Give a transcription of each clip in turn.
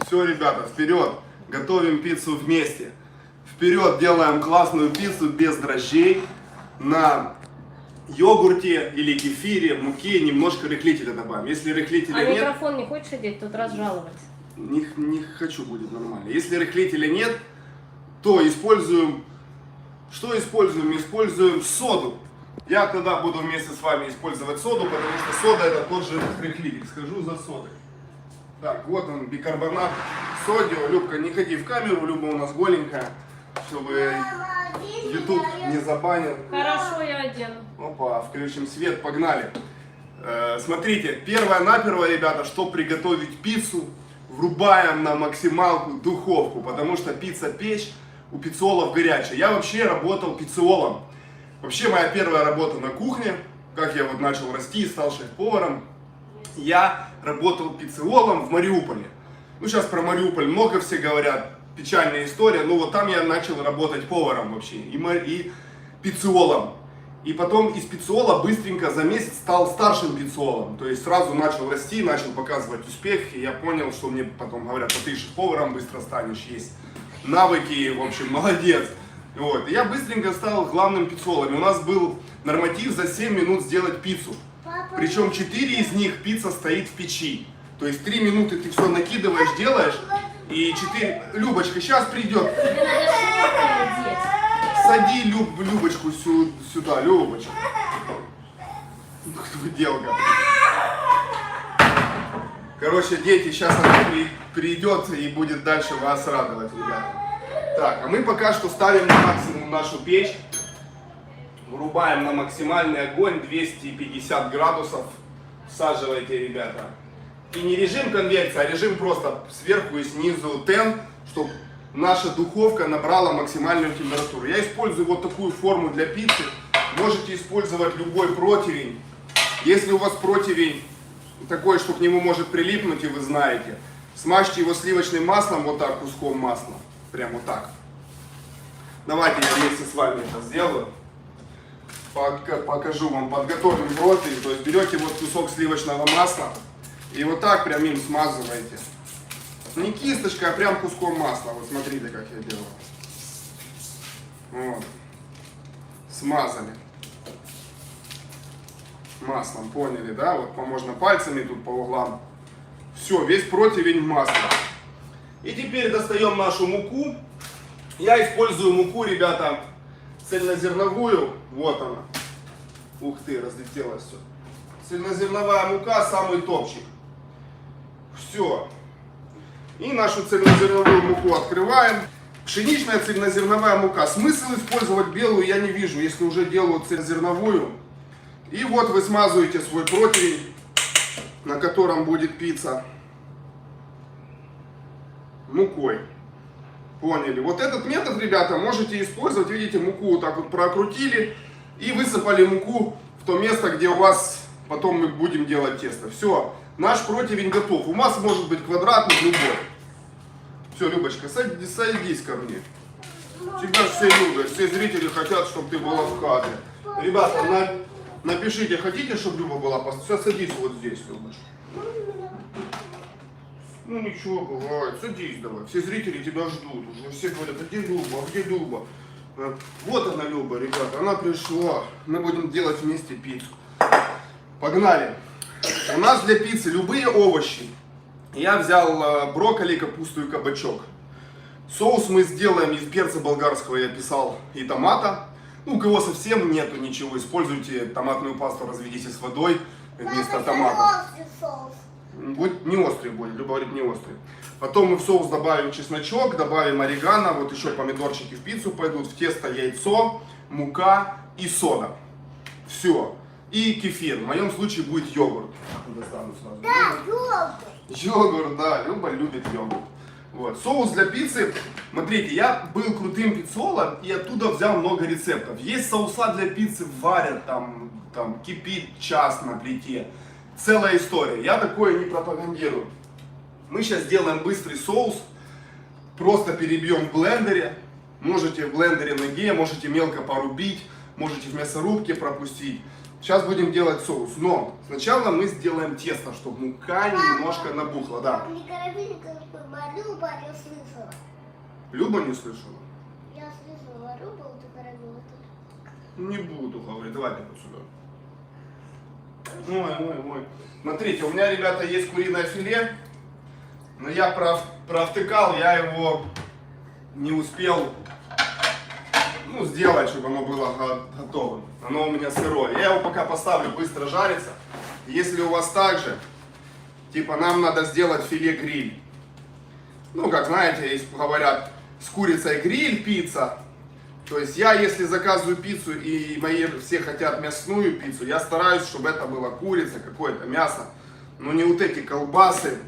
Все, ребята, вперед! Готовим пиццу вместе. Вперед делаем классную пиццу без дрожжей на йогурте или кефире, муке, немножко рыхлителя добавим. Если рыхлителя нет... микрофон не хочешь одеть, тут разжаловать? Не хочу, будет нормально. Если рыхлителя нет, то используем... Что используем? Используем соду. Я тогда буду вместе с вами использовать соду, потому что сода это тот же рыхлитель. Схожу за содой. Так, вот он, бикарбонат, содио. Любка, не ходи в камеру, Люба у нас голенькая, чтобы YouTube не забанил. Хорошо, я одену. Опа, включим свет, погнали. Смотрите, первое-наперво, ребята, чтобы приготовить пиццу, врубаем на максималку духовку, потому что пицца-печь у пиццолов горячая. Я вообще работал пиццолом. Вообще моя первая работа на кухне, как я вот начал расти и стал шеф-поваром, я работал пиццеолом в Мариуполе. Ну сейчас про Мариуполь много все говорят, печальная история, но вот там я начал работать поваром вообще и пиццеолом. И потом из пиццеола быстренько за месяц стал старшим пиццеолом. То есть сразу начал расти, начал показывать успех. И я понял, что мне потом говорят, что ты шеф-поваром быстро станешь, есть навыки, в общем, молодец. Вот. И я быстренько стал главным пиццеолом. И у нас был норматив за 7 минут сделать пиццу. Причем 4 из них пицца стоит в печи. То есть 3 минуты ты все накидываешь, делаешь. И 4... Любочка, сейчас придет. Сади Любочку сюда, Любочка. Делка. Короче, дети, сейчас она придет и будет дальше вас радовать, ребята. Так, а мы пока что ставим на максимум нашу печь. Врубаем на максимальный огонь 250 градусов. Всаживайте, ребята. И не режим конвекции, а режим просто сверху и снизу тен, чтобы наша духовка набрала максимальную температуру. Я использую вот такую форму для пиццы. Можете использовать любой противень. Если у вас противень такой, что к нему может прилипнуть, и вы знаете, смажьте его сливочным маслом, вот так, куском масла. Прям вот так. Давайте я вместе с вами это сделаю. Покажу вам, подготовим противень. То есть берете вот кусок сливочного масла и вот так прям им смазываете. Не кисточкой, а прям куском масла. Вот смотрите, как я делаю. Вот. Смазали. Маслом, поняли, да? Вот можно пальцами тут по углам. Все, весь противень в масле. И теперь достаем нашу муку. Я использую муку, ребята, цельнозерновую. Вот она. Ух ты, разлетелось все. Цельнозерновая мука, самый топчик. Все. И нашу цельнозерновую муку открываем. Пшеничная цельнозерновая мука. Смысл использовать белую я не вижу, если уже делаю цельнозерновую. И вот вы смазываете свой противень, на котором будет пицца, мукой. Поняли? Вот этот метод, ребята, можете использовать. Видите, муку вот так вот прокрутили и высыпали муку в то место, где у вас потом мы будем делать тесто. Все, наш противень готов. У вас может быть квадратный, любой. Все, Любочка, садись ко мне. Тебя все любят, все зрители хотят, чтобы ты была в кадре. Ребята, напишите, хотите, чтобы Люба была? Все, садись вот здесь, Любочка. Ну ничего, бывает. Садись давай. Все зрители тебя ждут уже. Все говорят, а где Люба, а где Люба? Вот она, Люба, ребята, она пришла. Мы будем делать вместе пиццу. Погнали. У нас для пиццы любые овощи. Я взял брокколи, капусту и кабачок. Соус мы сделаем из перца болгарского, я писал, и томата. Ну, у кого совсем нету ничего, используйте томатную пасту, разведите с водой вместо томата. Не острый будет, Люба говорит, не острый. Потом мы в соус добавим чесночок, добавим орегано, вот еще помидорчики в пиццу пойдут, в тесто яйцо, мука и сода. Все. И кефир, в моем случае будет йогурт. Достану сразу. Да, йогурт. Йогурт, да, Люба любит йогурт. Вот. Соус для пиццы, смотрите, я был крутым пиццолом и оттуда взял много рецептов. Есть соуса для пиццы, варят, там кипит час на плите. Целая история. Я такое не пропагандирую. Мы сейчас сделаем быстрый соус. Просто перебьем в блендере. Можете в блендере ноге, можете мелко порубить, можете в мясорубке пропустить. Сейчас будем делать соус. Но сначала мы сделаем тесто, чтобы мука немножко набухла. Да. Люба, я слышала. Люба не слышала? Я слышала, Люба, ты коробила тут. Не буду говорить. Давайте вот сюда. Ой. Смотрите, у меня, ребята, есть куриное филе. Но я провтыкал, я его не успел сделать, чтобы оно было готовым. Оно у меня сырое. Я его пока поставлю, быстро жарится. Если у вас так же, типа нам надо сделать филе гриль. Ну, как знаете, есть, говорят, с курицей гриль, пицца. То есть я, если заказываю пиццу и мои все хотят мясную пиццу, я стараюсь, чтобы это была курица, какое-то мясо. Но не вот эти колбасы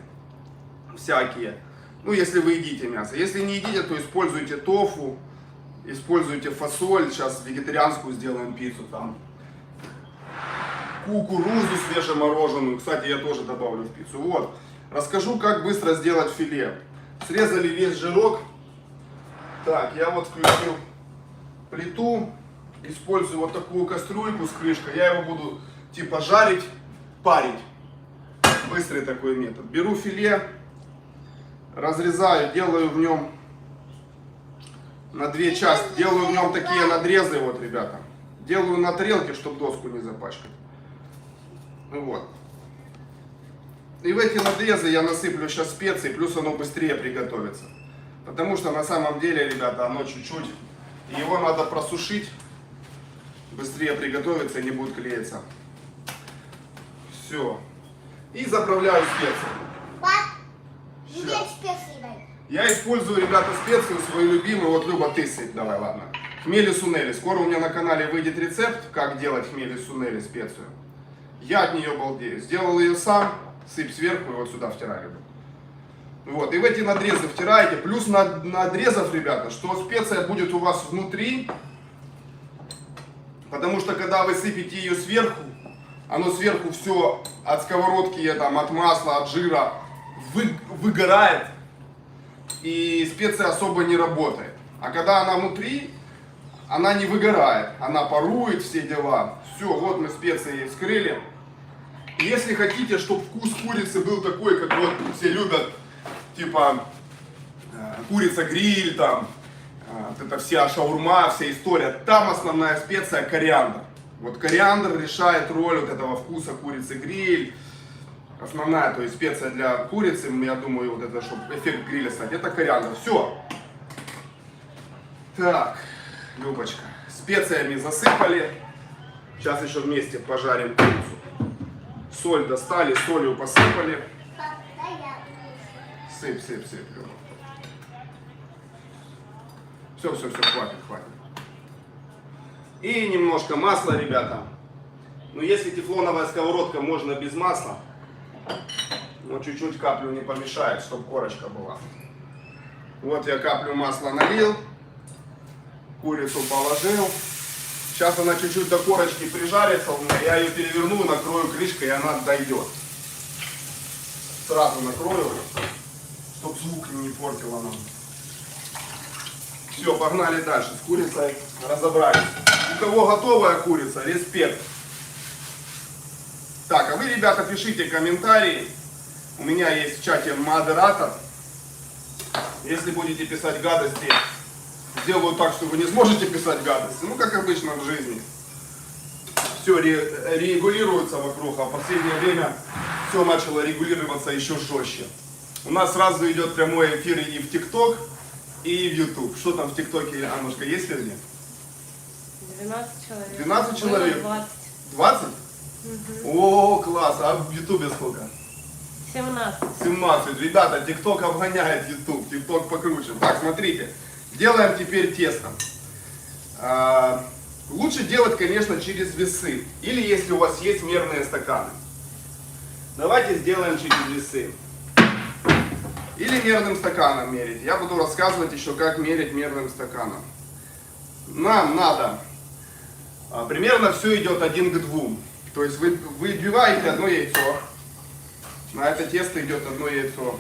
всякие. Ну, если вы едите мясо. Если не едите, то используйте тофу, используйте фасоль. Сейчас вегетарианскую сделаем пиццу там. Кукурузу свежемороженую. Кстати, я тоже добавлю в пиццу. Вот. Расскажу, как быстро сделать филе. Срезали весь жирок. Так, я вот включил плиту. Использую вот такую кастрюльку с крышкой. Я его буду типа жарить, парить. Быстрый такой метод. Беру филе, разрезаю, делаю в нем на две части. Делаю в нем такие надрезы, вот, ребята. Делаю на тарелке, чтобы доску не запачкать. Вот. И в эти надрезы я насыплю сейчас специи, плюс оно быстрее приготовится. Потому что на самом деле, ребята, оно чуть-чуть. Его надо просушить. Быстрее приготовится и не будет клеиться. Все. И заправляю специями. Пап, Всё. где специи дай? Я использую, ребята, специю свою любимую. Вот, Люба, ты сыпь, давай, ладно. Хмели сунели. Скоро у меня на канале выйдет рецепт, как делать хмели сунели специю. Я от нее балдею. Сделал ее сам, сыпь сверху и вот сюда втираю. Вот, и в эти надрезы втираете. Плюс надрезов, ребята, что специя будет у вас внутри. Потому что когда вы сыпете ее сверху, оно сверху все от сковородки, там, от масла, от жира выгорает. И специя особо не работает. А когда она внутри, она не выгорает. Она парует, все дела. Все, вот мы специи вскрыли. И если хотите, чтобы вкус курицы был такой, как вот все любят, типа курица-гриль, там, вот это вся шаурма, вся история, там основная специя кориандр. Вот кориандр решает роль вот этого вкуса курицы-гриль. Основная, то есть специя для курицы, я думаю, вот это, чтобы эффект гриля стать, это кориандр. Все. Так, Любочка, специями засыпали. Сейчас еще вместе пожарим курицу. Соль достали, солью посыпали. Пап, дай я. Сыпь, Люба. Все, хватит. И немножко масла, ребята. Но если тефлоновая сковородка, можно без масла. Но чуть-чуть каплю не помешает, чтобы корочка была. Вот я каплю масла налил. Курицу положил. Сейчас она чуть-чуть до корочки прижарится у меня. Я ее переверну, накрою крышкой, и она дойдет. Сразу накрою, чтобы звук не портила нам. Все, погнали дальше. С курицей разобрались. У кого готовая курица, респект. Так, а вы, ребята, пишите комментарии. У меня есть в чате модератор. Если будете писать гадости, сделаю так, что вы не сможете писать гадости. Ну, как обычно в жизни. Все регулируется вокруг, а в последнее время все начало регулироваться еще жестче. У нас сразу идет прямой эфир и в ТикТок, и в YouTube. Что там в ТикТоке, Аннушка, есть ли? 12 человек. 12 человек? Было 20. 20? О, класс. А в Ютубе сколько? 17. 17. Ребята, ТикТок обгоняет YouTube. ТикТок покруче. Так, смотрите. Делаем теперь тесто. Лучше делать, конечно, через весы. Или если у вас есть мерные стаканы. Давайте сделаем через весы. Или мерным стаканом мерить. Я буду рассказывать еще, как мерить мерным стаканом. Нам надо, примерно все идет 1 к 2. То есть вы выбиваете одно яйцо. На это тесто идет одно яйцо.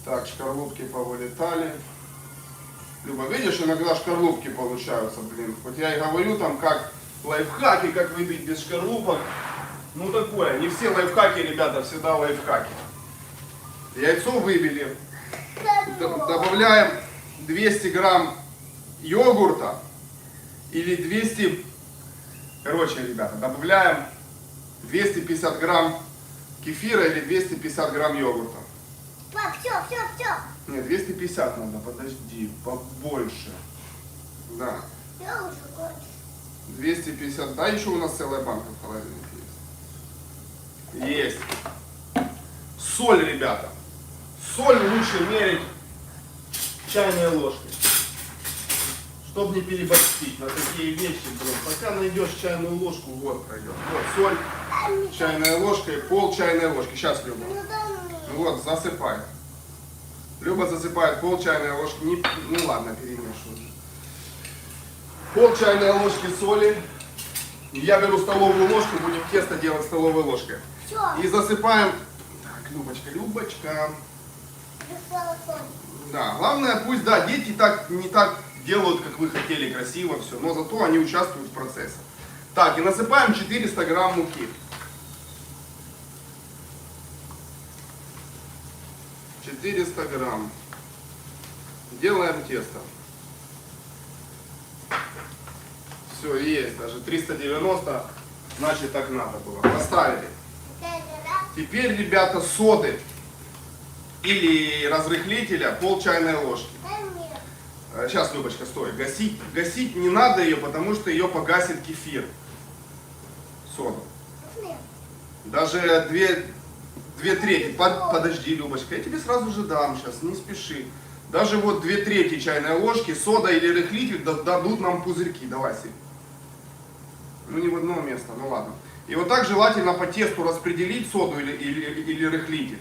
Так, шкарлупки повылетали. Люба, видишь, иногда шкарлупки получаются, блин. Вот я и говорю там, как лайфхаки, как выбить без шкарлупок. Ну такое, не все лайфхаки, ребята, всегда лайфхаки. Яйцо выбили. Добавляем 200 грамм йогурта или 200, короче, ребята, добавляем 250 грамм кефира или 250 грамм йогурта. Пап, все. Нет, 250 надо, подожди, побольше. Да, Я уже кончу. 250, да, еще у нас целая банка в холодильнике есть. Есть. Соль, ребята. Соль лучше мерить чайной ложкой, чтобы не переборщить на такие вещи. Блин. Пока найдешь чайную ложку, год пройдет. Вот соль, чайная ложка и пол чайной ложки. Сейчас, Люба. Ну да, ну. Вот, засыпай. Люба засыпает пол чайной ложки. Ну ладно, перемешиваю. Пол чайной ложки соли. Я беру столовую ложку, будем тесто делать столовой ложкой. Все. И засыпаем. Так, Любочка. Да, главное, пусть, да, дети не так делают, как вы хотели, красиво все, но зато они участвуют в процессе. Так, и насыпаем 400 грамм муки. 400 грамм. Делаем тесто. Все, есть, даже 390, значит так надо было. Поставили. Теперь, ребята, соды или разрыхлителя пол чайной ложки. Сейчас, Любочка, стой. Гасить не надо ее, потому что ее погасит кефир. Соду. Даже две трети. Подожди, Любочка, я тебе сразу же дам сейчас, не спеши. Даже вот 2/3 чайной ложки сода или рыхлитель дадут нам пузырьки. Давай, Сик. Ну не в одно место, ну ладно. И вот так желательно по тесту распределить соду или рыхлитель.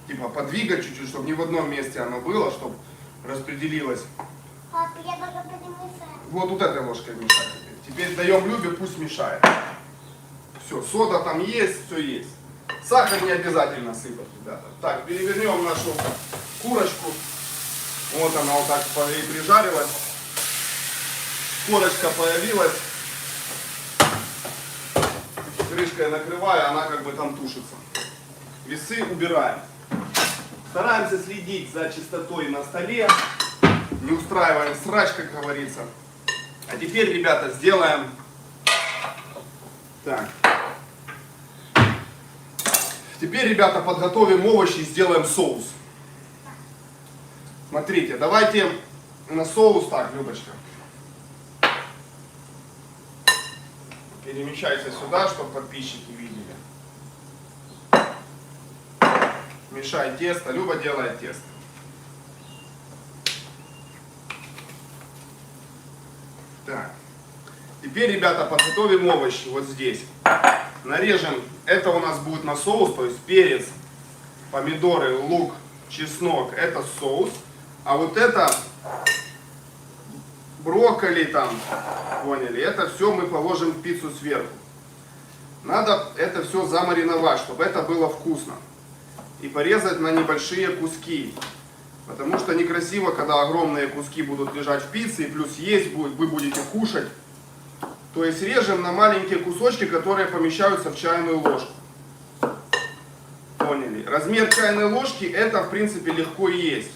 Типа подвигать чуть-чуть, чтобы не в одном месте оно было, чтобы распределилось. Пап, я только перемешаю. Вот этой ложкой мешать. Теперь даем Любе, пусть мешает. Все, сода там есть, все есть. Сахар не обязательно сыпать, ребята. Так, перевернем нашу курочку. Вот она вот так и прижарилась. Корочка появилась. Крышкой накрываю, она как бы там тушится. Весы убираем. Стараемся следить за чистотой на столе. Не устраиваем срач, как говорится. А теперь, ребята, сделаем так. Теперь, ребята, подготовим овощи и сделаем соус. Смотрите, давайте на соус так, Любочка. Перемещайся сюда, чтобы подписчики видели. Мешай тесто. Люба делает тесто. Так. Теперь, ребята, подготовим овощи вот здесь. Нарежем. Это у нас будет на соус, то есть перец, помидоры, лук, чеснок. Это соус. А вот это брокколи там, поняли, это все мы положим в пиццу сверху. Надо это все замариновать, чтобы это было вкусно. И порезать на небольшие куски. Потому что некрасиво, когда огромные куски будут лежать в пицце, и плюс есть будет, вы будете кушать. То есть режем на маленькие кусочки, которые помещаются в чайную ложку. Поняли? Размер чайной ложки это в принципе легко и есть.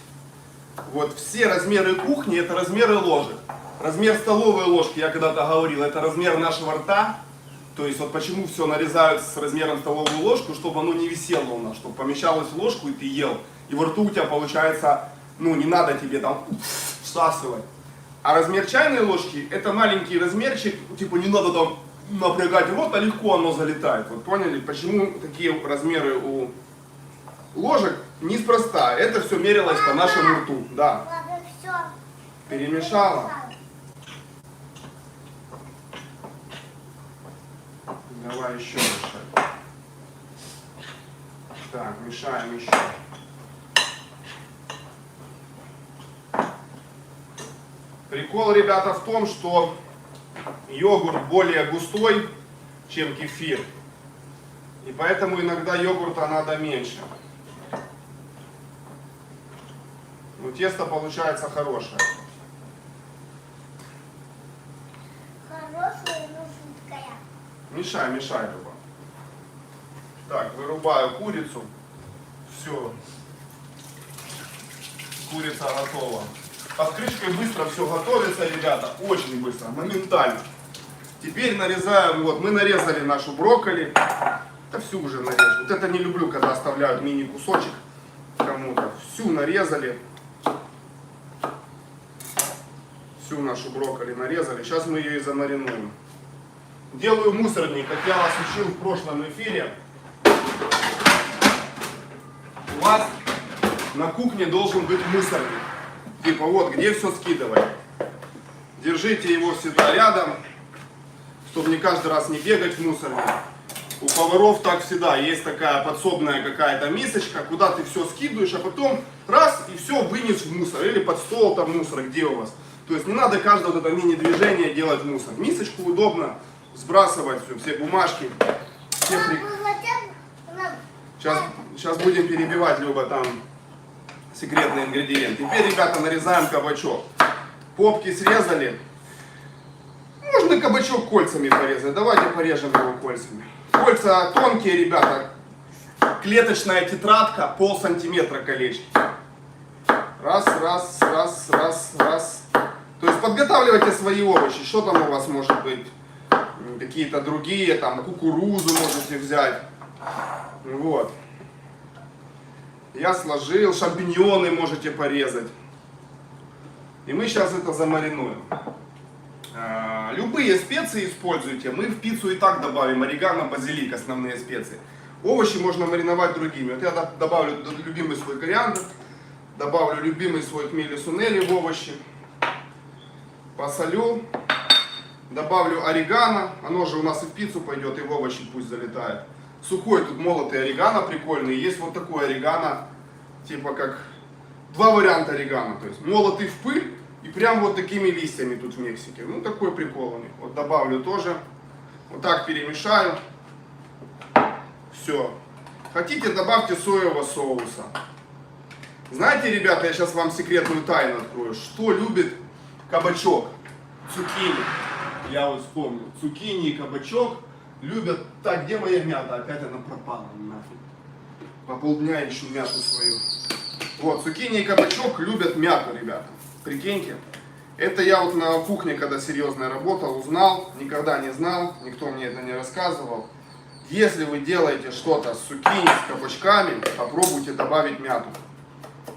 Вот все размеры кухни это размеры ложек. Размер столовой ложки, я когда-то говорил, это размер нашего рта. То есть вот почему все нарезают с размером столовую ложку, чтобы оно не висело у нас, чтобы помещалось в ложку и ты ел. И во рту у тебя получается, ну не надо тебе там всасывать. А размер чайной ложки это маленький размерчик, типа не надо там напрягать рот, а легко оно залетает. Вот поняли, почему такие размеры у ложек? Неспроста, это все мерилось по нашему рту. Да. Ладно, все. Перемешала. Давай еще мешать. Так, мешаем еще. Прикол, ребята, в том, что йогурт более густой, чем кефир. И поэтому иногда йогурта надо меньше. Но тесто получается хорошее. Хорошие, нужны. мешай, мешай, Люба. Так, вырубаю курицу. Все. Курица готова. Под крышкой быстро все готовится, ребята. Очень быстро, моментально. Теперь нарезаем, вот, мы нарезали нашу брокколи. Да всю уже нарежу. Вот это не люблю, когда оставляют мини-кусочек кому-то. Всю нарезали. Всю нашу брокколи нарезали. Сейчас мы ее и замаринуем. Делаю мусорник, как я вас учил в прошлом эфире. У вас на кухне должен быть мусорник. Типа вот, где все скидывать. Держите его всегда рядом, чтобы не каждый раз не бегать в мусорник. У поваров так всегда, есть такая подсобная какая-то мисочка, куда ты все скидываешь, а потом раз и все вынес в мусор. Или под стол там мусор, где у вас. То есть не надо каждое вот это мини-движение делать в мусор. Мисочку удобно сбрасывать, все бумажки. Все Сейчас будем перебивать, Люба, там секретный ингредиент. Теперь, ребята, нарезаем кабачок. Попки срезали. Можно кабачок кольцами порезать. Давайте порежем его кольцами. Кольца тонкие, ребята. Клеточная тетрадка, пол-сантиметра колечки. Раз, раз, раз, раз, раз. То есть подготавливайте свои овощи. Что там у вас может быть? Какие-то другие, там кукурузу можете взять. Вот. Я сложил, шампиньоны можете порезать. И мы сейчас это замаринуем. Любые специи используйте. Мы в пиццу и так добавим орегано, базилик, основные специи. Овощи можно мариновать другими. Вот я добавлю любимый свой кориандр, добавлю любимый свой хмель и сунели в овощи. Посолю. Добавлю орегано. Оно же у нас и в пиццу пойдет, и в овощи пусть залетает. Сухой тут молотый орегано прикольный. Есть вот такой орегано, типа как два варианта орегано. То есть молотый в пыль и прям вот такими листьями тут в Мексике. Ну такой прикол у них. Вот добавлю тоже. Вот так перемешаю. Все. Хотите, добавьте соевого соуса. Знаете, ребята, я сейчас вам секретную тайну открою. Что любит кабачок? Цукини. Я вот вспомнил. Цукини и кабачок любят. Так, где моя мята? Опять она пропала. Нафиг. По полдня ищу мяту свою. Вот, цукини и кабачок любят мяту, ребята. Прикиньте. Это я вот на кухне, когда серьезно работал, узнал. Никогда не знал. Никто мне это не рассказывал. Если вы делаете что-то с цукини, с кабачками, попробуйте добавить мяту.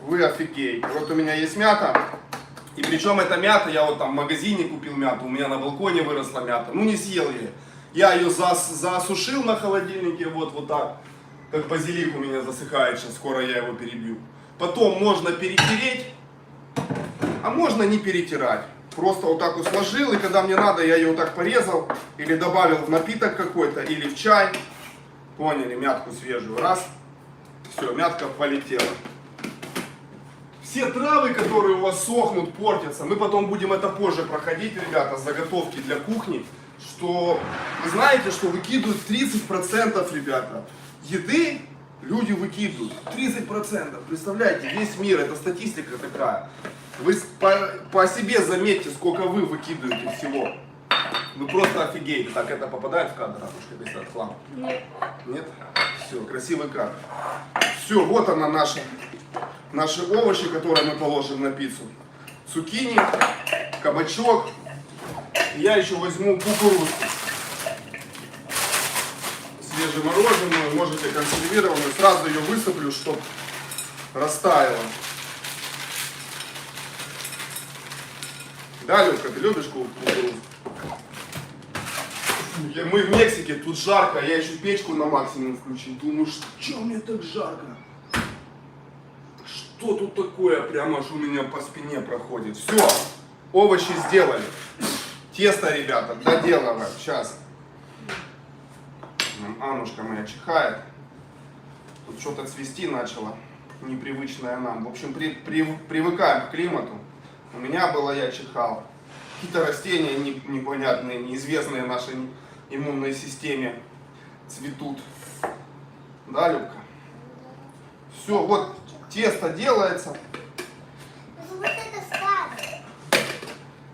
Вы офигеете. Вот у меня есть мята. И причем эта мята, я вот там в магазине купил мяту, у меня на балконе выросла мята. Ну не съел я. Я ее засушил на холодильнике, вот так. Как базилик у меня засыхает сейчас, скоро я его перебью. Потом можно перетереть, а можно не перетирать. Просто вот так вот сложил, и когда мне надо, я ее вот так порезал. Или добавил в напиток какой-то, или в чай. Поняли, мятку свежую. Раз. Все, мятка полетела. Все травы, которые у вас сохнут, портятся. Мы потом будем это позже проходить, ребята, заготовки для кухни. Что вы знаете, что выкидывают 30%, ребята, еды люди выкидывают. 30%. Представляете, весь мир, это статистика такая. Вы по себе заметьте, сколько вы выкидываете всего. Вы просто офигеете. Так, это попадает в кадр, Ратушка, без от хлама? Нет. Нет? Все, красивый кадр. Все, вот она наши овощи, которые мы положим на пиццу. Цукини, кабачок. Я еще возьму кукурузу. Свежемороженую, можете консервированную. Сразу ее высыплю, чтобы растаяла. Да, Лёшка, ты любишь кукурузу? Мы в Мексике, тут жарко, я еще печку на максимум включил. Думаю, что мне так жарко? Что тут такое? Прямо аж у меня по спине проходит. Все, овощи сделали. Тесто, ребята, доделываем. Сейчас. Аннушка моя чихает. Тут что-то цвести начало. Непривычное нам. В общем, привыкаем к климату. У меня было, я чихал. Какие-то растения непонятные, неизвестные нашей иммунной системе цветут. Да, Любка? Все, вот тесто делается. Вот это старое.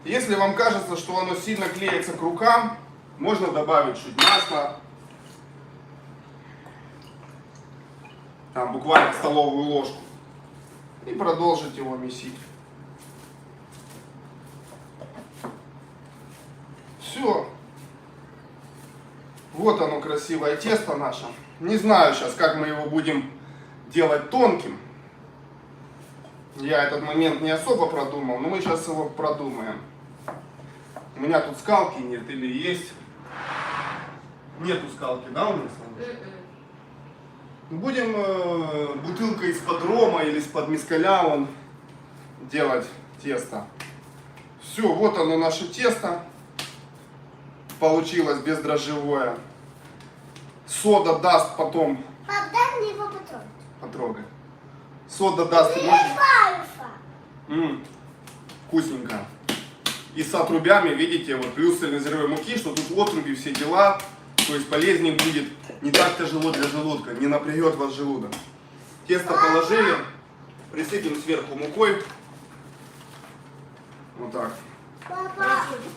Если вам кажется, что оно сильно клеится к рукам, Можно добавить чуть масла. Там буквально столовую ложку. И продолжить его месить. Все. Вот оно, красивое тесто наше. Не знаю сейчас, как мы его будем делать тонким. Я этот момент не особо продумал, но мы сейчас его продумаем. У меня тут скалки нет или есть? Нету скалки, да, у нас? Будем бутылкой из-под рома или из-под мискаля вон делать тесто. Все, вот оно наше тесто. Получилось бездрожжевое. Сода даст потом. Пап, дай мне его потрогать. Потрогай. Сода даст. Вкусненько. И с отрубями, видите, вот плюс цельнозерновой муки, что тут отруби, все дела. То есть полезнее будет, не так тяжело для желудка, не напрягет вас желудок. Тесто положили, присыпем сверху мукой. Вот так. Просто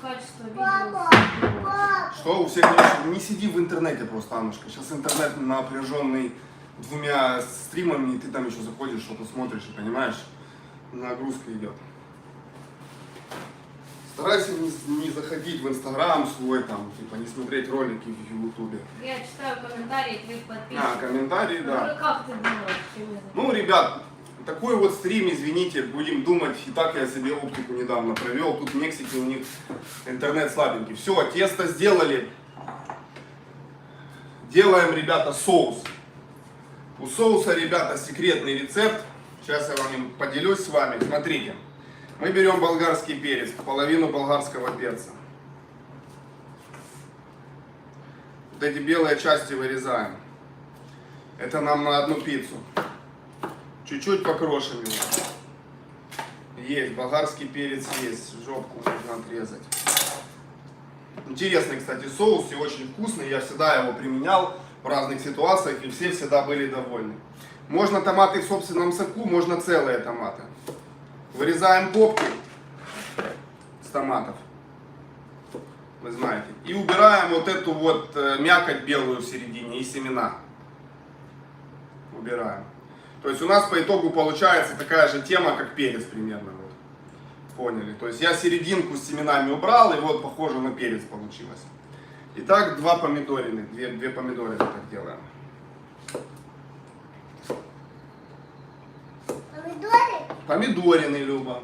качество Папа, видео. папа. Что у всех не сиди в интернете просто, Аннушка. Сейчас интернет напряженный двумя стримами, и ты там еще заходишь, что-то смотришь, и понимаешь, нагрузка идет. Старайся не заходить в Инстаграм свой, там, типа не смотреть ролики в Ютубе. Я читаю комментарии твоих подписчиков. Комментарии, да. Ну, как ты думаешь? Чем я Ну, ребят, такой вот стрим, извините, будем думать, и так я себе оптику недавно провел, тут в Мексике у них интернет слабенький. Все, тесто сделали. Делаем, ребята, соус. У соуса, ребята, секретный рецепт. Сейчас я вам им поделюсь с вами. Смотрите, мы берем болгарский перец, половину болгарского перца. Вот эти белые части вырезаем. Это нам на одну пиццу. Чуть-чуть покрошим его. Есть, болгарский перец есть, жопку можно отрезать. Интересный, кстати, соус и очень вкусный. Я всегда его применял в разных ситуациях, и все всегда были довольны. Можно томаты в собственном соку, можно целые томаты. Вырезаем попки с томатов, вы знаете. И убираем вот эту вот мякоть белую в середине и семена. Убираем. То есть у нас по итогу получается такая же тема, как перец примерно. Вот. Поняли? То есть я серединку с семенами убрал, и вот похоже на перец получилось. Итак, две помидорины так делаем. Помидоры? Помидорины, Люба.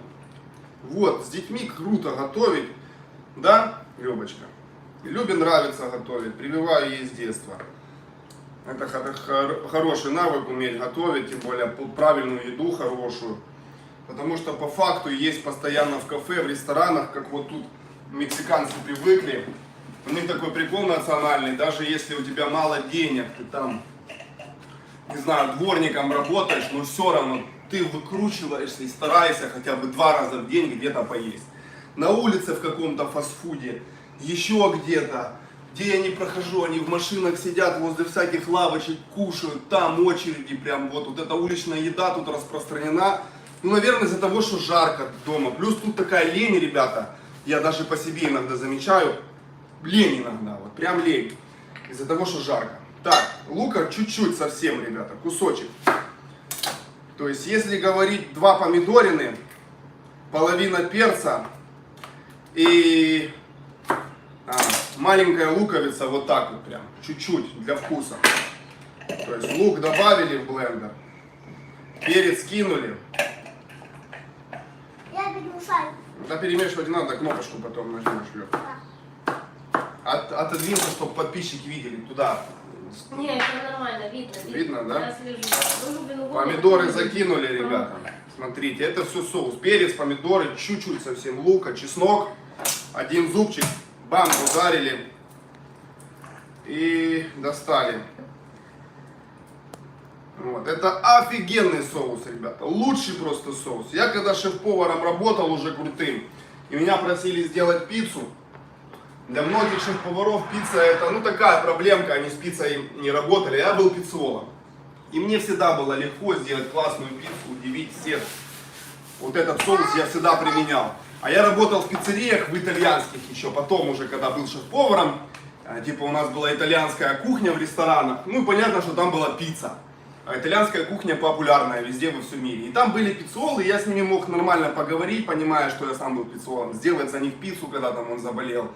Вот, с детьми круто готовить. Да, Любочка? Любе нравится готовить, прививаю ей с детства. Это хороший навык уметь готовить, тем более правильную еду, хорошую. Потому что по факту есть постоянно в кафе, в ресторанах, как вот тут мексиканцы привыкли. У них такой прикол национальный, даже если у тебя мало денег, ты там, не знаю, дворником работаешь, но все равно ты выкручиваешься и стараешься хотя бы 2 раза в день где-то поесть. На улице в каком-то фастфуде, еще где-то. Где я не прохожу, они в машинах сидят возле всяких лавочек, кушают, там очереди, прям вот эта уличная еда тут распространена. Ну, наверное, из-за того, что жарко дома. Плюс тут такая лень, ребята, я даже по себе иногда замечаю, лень иногда, вот прям лень, из-за того, что жарко. Так, лука чуть-чуть совсем, ребята, кусочек. То есть, если говорить 2 помидорины, половина перца и... маленькая луковица, вот так вот прям, чуть-чуть для вкуса. То есть лук добавили в блендер, перец кинули. Я перемешаю. Да перемешивать не надо, кнопочку потом нажмешь, Лёв. Отодвинься, чтобы подписчики видели туда. Не, это нормально, видно. Видно, да? Я слежу. Помидоры закинули, ребята. Смотрите, это все соус. Перец, помидоры, чуть-чуть совсем лука, чеснок, 1 зубчик. Бам, ударили и достали. Вот. Это офигенный соус, ребята. Лучший просто соус. Я когда шеф-поваром работал уже крутым, и меня просили сделать пиццу. Для многих шеф-поваров пицца это, ну, такая проблемка, они с пиццей не работали. Я был пиццолом. И мне всегда было легко сделать классную пиццу, удивить всех. Вот этот соус я всегда применял. А я работал в пиццериях, в итальянских еще, потом уже, когда был шеф-поваром, Типа у нас была итальянская кухня в ресторанах. Ну и понятно, что там была пицца. А итальянская кухня популярная везде во всем мире. И там были пиццолы, я с ними мог нормально поговорить, понимая, что я сам был пиццолом. Сделать за них пиццу, когда там он заболел.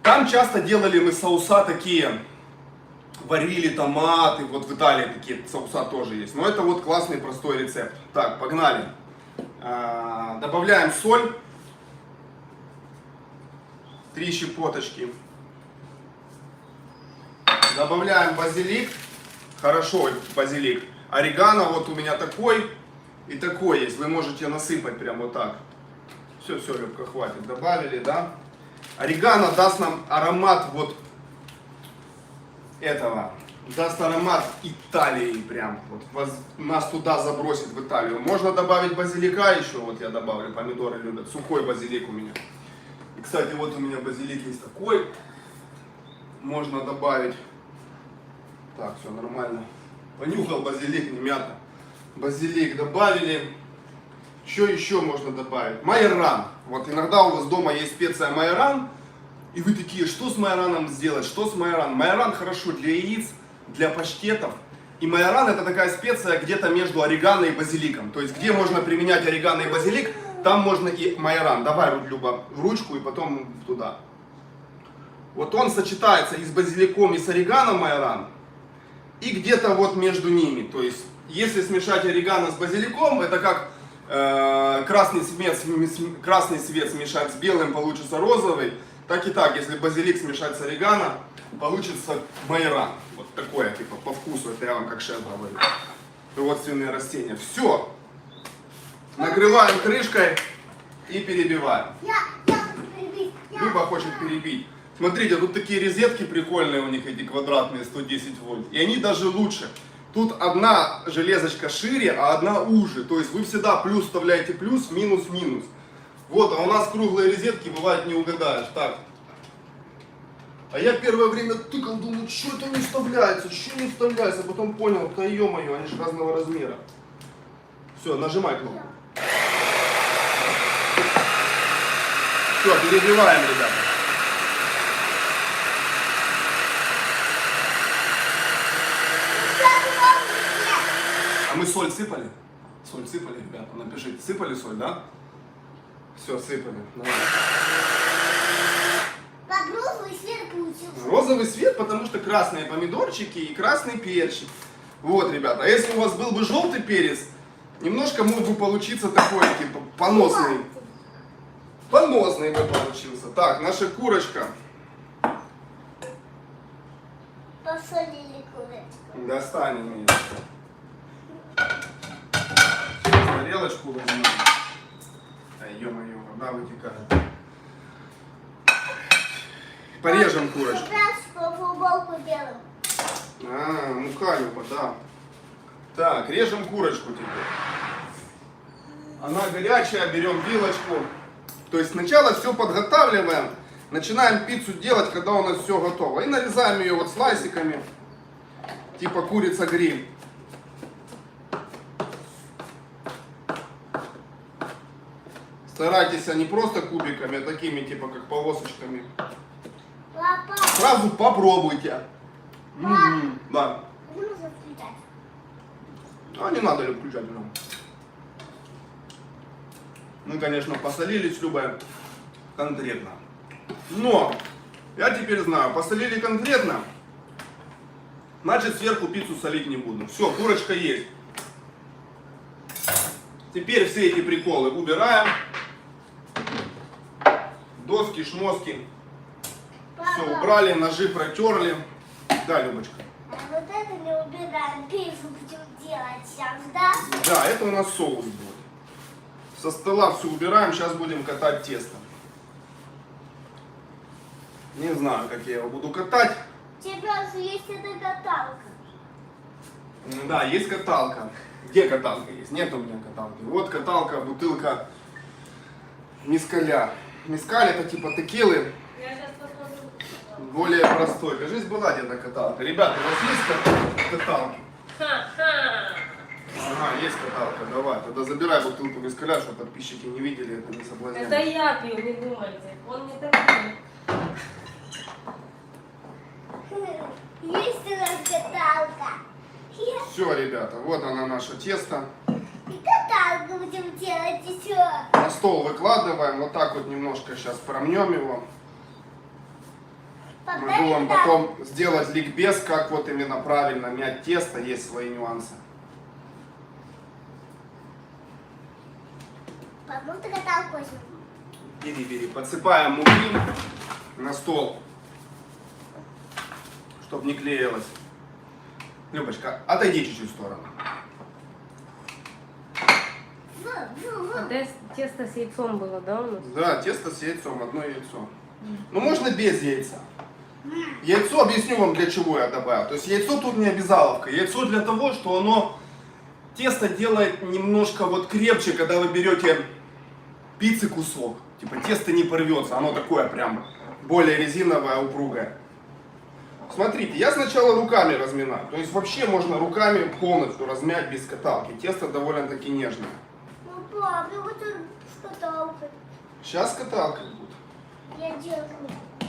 Там часто делали мы соуса такие, варили томаты. Вот в Италии такие соуса тоже есть. Но это вот классный простой рецепт. Так, погнали. Добавляем соль. 3 щепоточки. Добавляем базилик. Хорошо, базилик. Орегано вот у меня такой и такой есть. Вы можете насыпать прямо вот так. Все, Любка, хватит. Добавили, да? Орегано даст нам аромат вот этого. Даст аромат Италии прям. Вот нас туда забросит в Италию. Можно добавить базилика еще. Вот я добавлю, помидоры любят. Сухой базилик у меня. И, кстати, вот у меня базилик есть такой. Можно добавить. Так, все нормально. Понюхал базилик, не мята. Базилик добавили. Что еще можно добавить? Майоран. Вот иногда у вас дома есть специя майоран. И вы такие, что с майораном сделать? Что с майораном? Майоран хорошо для яиц, для паштетов. И майоран это такая специя где-то между орегано и базиликом. То есть где можно применять орегано и базилик, там можно и майоран. Давай, Люба, в ручку и потом туда. Вот он сочетается и с базиликом, и с орегано майоран. И где-то вот между ними. То есть, если смешать орегано с базиликом, это как красный цвет смешать с белым, получится розовый. Так и так, если базилик смешать с орегано, получится майоран. Вот такое, типа, по вкусу. Это я вам как шеф говорю. Родственные растения. Все. Накрываем крышкой и перебиваем. Люба хочет перебить. Смотрите, тут такие розетки прикольные у них, эти квадратные, 110 вольт. И они даже лучше. Тут одна железочка шире, а одна уже. То есть вы всегда плюс вставляете плюс, минус минус. Вот, а у нас круглые розетки, бывает не угадаешь. Так. А я первое время тыкал, думаю, что это не вставляется, что не вставляется. А потом понял, да ё-моё, они же разного размера. Все, нажимай кнопку. Все, перебиваем, ребята. А мы соль сыпали? Соль сыпали, ребята? Напишите, сыпали соль, да? Все, сыпали. Давай. Как розовый свет получился. Розовый свет, потому что красные помидорчики и красный перчик. Вот, ребята. А если у вас был бы желтый перец, немножко мог бы получиться такой, типа, поносный. Поносный бы получился. Так, наша курочка. Посолили курочку. Достанем ее. Сейчас тарелочку возьмем. Ё-моё, вода вытекает. Порежем курочку. Как футболку белым. Мука, Люба, да. Так, режем курочку теперь. Она горячая, берем вилочку. То есть сначала все подготавливаем. Начинаем пиццу делать, когда у нас все готово. И нарезаем ее вот слайсиками. Типа курица гриль. Старайтесь не просто кубиками, а такими типа как полосочками. Папа. Сразу попробуйте. Да. Нужно включать. А не надо ли включать? Мы, конечно, посолили с Любой конкретно. Но я теперь знаю, посолили конкретно, значит сверху пиццу солить не буду. Все, курочка есть. Теперь все эти приколы убираем. Доски, шмоски. Все убрали, ножи протерли. Да, Любочка. А вот это не убираем, пиццу будем делать сейчас, да? Да, это у нас соус будет. Со стола все убираем, сейчас будем катать тесто. Не знаю, как я его буду катать. У тебя же есть эта каталка. Да, есть каталка. Где каталка есть? Нет у меня каталки. Вот каталка, бутылка мискаля. Мискаль это типа текилы. Я сейчас посмотрю. Более простой. Кажись, была где-то каталка. Ребята, у вас есть каталки? Ха-ха. Ага, есть каталка. Давай, тогда забирай бутылку мискаля, чтобы подписчики не видели, это не соблазняет. Это я пью, не думайте. Он не такой. каталка. Все, ребята, вот она наше тесто. И каталку будем делать еще. На стол выкладываем, вот так вот немножко сейчас промнем его. Могу вам потом сделать ликбез, как вот именно правильно мять тесто, есть свои нюансы. Пап, ну ты каталку возьми. Бери. Подсыпаем муки на стол, чтобы не клеилось. Любочка, отойди чуть-чуть в сторону. А тесто с яйцом было, да, у нас? Да, тесто с яйцом, одно яйцо. Ну можно без яйца. Яйцо, объясню вам, для чего я добавил. То есть яйцо тут не обязаловка. Яйцо для того, что оно тесто делает немножко вот крепче, когда вы берете пиццы кусок. Типа тесто не порвется, оно такое прям более резиновое, упругое. Смотрите, я сначала руками разминаю. То есть вообще можно руками полностью размять без каталки. Тесто довольно-таки нежное. Ну, пап, я хочу с каталкой. Сейчас каталка будет. Я делаю.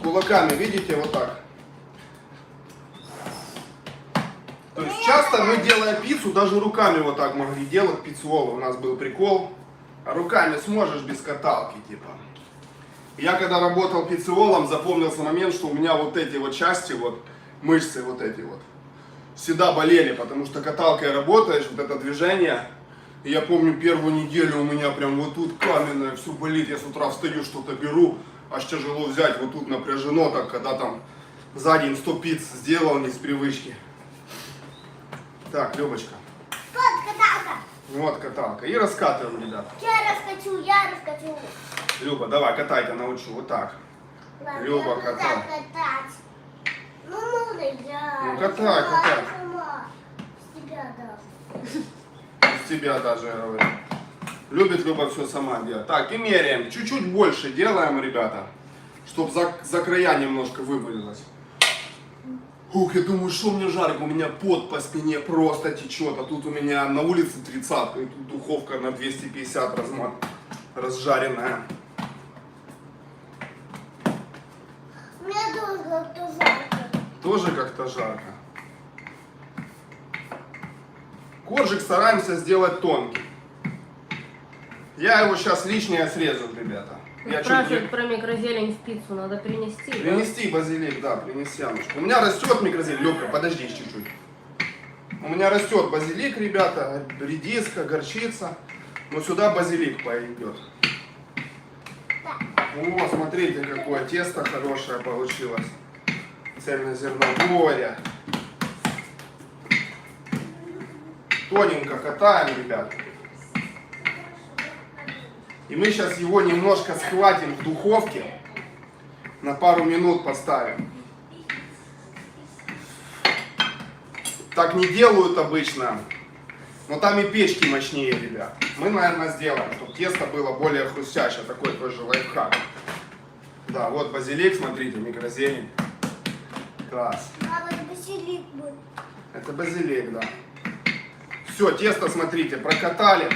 Кулаками, видите, вот так. То есть часто мы, делая пиццу, даже руками вот так могли делать пиццуолы. У нас был прикол. А руками сможешь без каталки, типа. Я когда работал пиццеолом, запомнился момент, что у меня вот эти вот части, вот мышцы вот эти вот, всегда болели, потому что каталкой работаешь, вот это движение. И я помню, первую неделю у меня прям вот тут каменное, все болит. Я с утра встаю, что-то беру, аж тяжело взять, вот тут напряжено, так, когда там за день 100 пиц сделал не с привычки. Так, Любочка. Вот каталка. Вот каталка. И раскатываем, ребята. Я раскачу. Люба, давай, катай-ка научу. Вот так. Ладно, Люба, я буду катай. так катать. Ну, я. Ну, катай, сама, катай. сама. С тебя даже. С тебя даже, я говорю. Любит Люба все сама делать. Так, и меряем. Чуть-чуть больше делаем, ребята. Чтобы за края немножко вывалилось. Ух, я думаю, что мне жарко. У меня пот по спине просто течет. А тут у меня на улице 30-ка. И тут духовка на 250 разжаренная. У меня тоже как-то жарко. Тоже как-то жарко. Коржик стараемся сделать тонкий. Я его сейчас лишнее срезал, ребята. Я Спрашивают про микрозелень в пиццу, надо принести. Да? Принести базилик, да, принеси, Аннушка. У меня растет микрозелень. Любка, подожди чуть-чуть. У меня растет базилик, ребята, редиска, горчица. Но сюда базилик пойдет. О, смотрите, какое тесто хорошее получилось. Цельнозерновое. Тоненько катаем, ребята. И мы сейчас его немножко схватим в духовке. На пару минут поставим. Так не делают обычно. Но там и печки мощнее, ребят. Мы, наверное, сделаем, чтобы тесто было более хрустящее. Такой тоже лайфхак. Да, вот базилик, смотрите, микрозелень. Класс. Мама, это базилик будет. Это базилик, да. Все, тесто, смотрите, прокатали.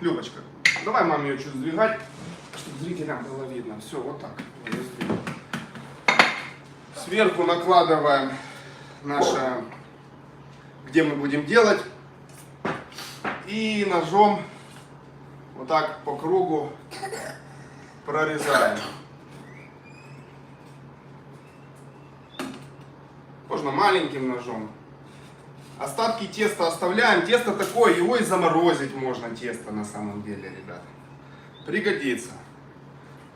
Любочка, давай маме ее чуть сдвигать, чтобы зрителям было видно. Все, вот так. Сверху накладываем наше, где мы будем делать. И ножом вот так по кругу прорезаем. Можно маленьким ножом. Остатки теста оставляем. Тесто такое, его и заморозить можно, тесто на самом деле, ребята. Пригодится.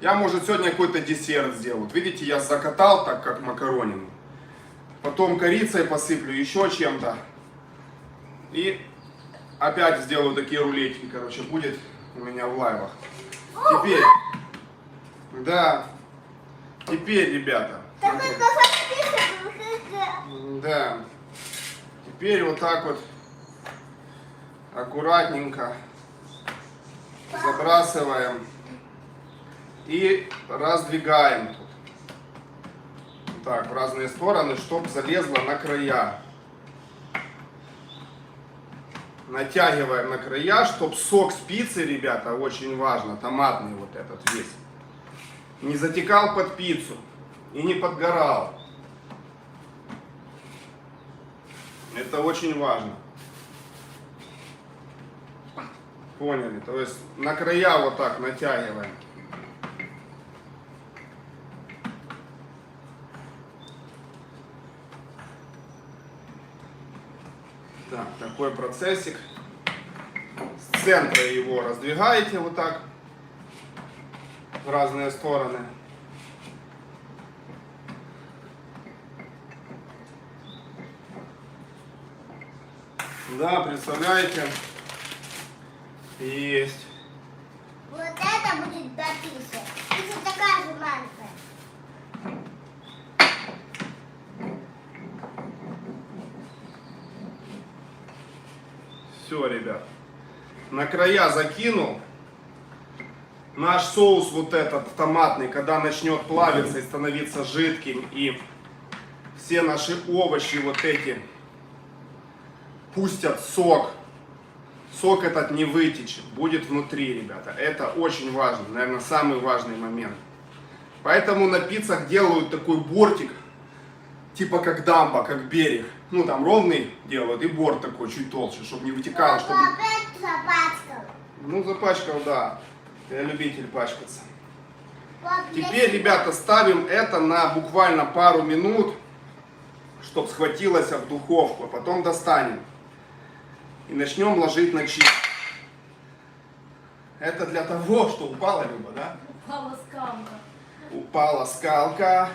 Я, может, сегодня какой-то десерт сделаю. Вот видите, я закатал так, как макаронину. Потом корицей посыплю, еще чем-то. И опять сделаю такие рулетики, короче, будет у меня в лайвах. Теперь, да, теперь, ребята. Такой кусок. Да. Теперь вот так вот аккуратненько забрасываем и раздвигаем тут. Так, в разные стороны, чтобы залезло на края. Натягиваем на края, чтобы сок спицы, ребята, очень важно, томатный вот этот весь, не затекал под пиццу и не подгорал. Это очень важно. Поняли? То есть на края вот так натягиваем. Так, такой процессик. С центра его раздвигаете вот так в разные стороны. Да, представляете? Есть. Вот это будет до писы. Писа такая же маленькая. Все, ребят. На края закинул. Наш соус вот этот томатный, когда начнет плавиться и становиться жидким, и все наши овощи вот эти пустят сок. Сок этот не вытечет, будет внутри, ребята. Это очень важно, наверное, самый важный момент. Поэтому на пиццах делают такой бортик, типа как дамба, как берег. Ну там ровный делают и борт такой чуть толще, чтобы не вытекало. Чтобы... Папа опять запачкал. Ну запачкал, да. Я любитель пачкаться. Пап, Теперь, ребята, ставим это на буквально пару минут, чтобы схватилось в духовку, а потом достанем. И начнем ложить на чип. Это для того, что упала рыба, да? Упала скалка. Упала скалка,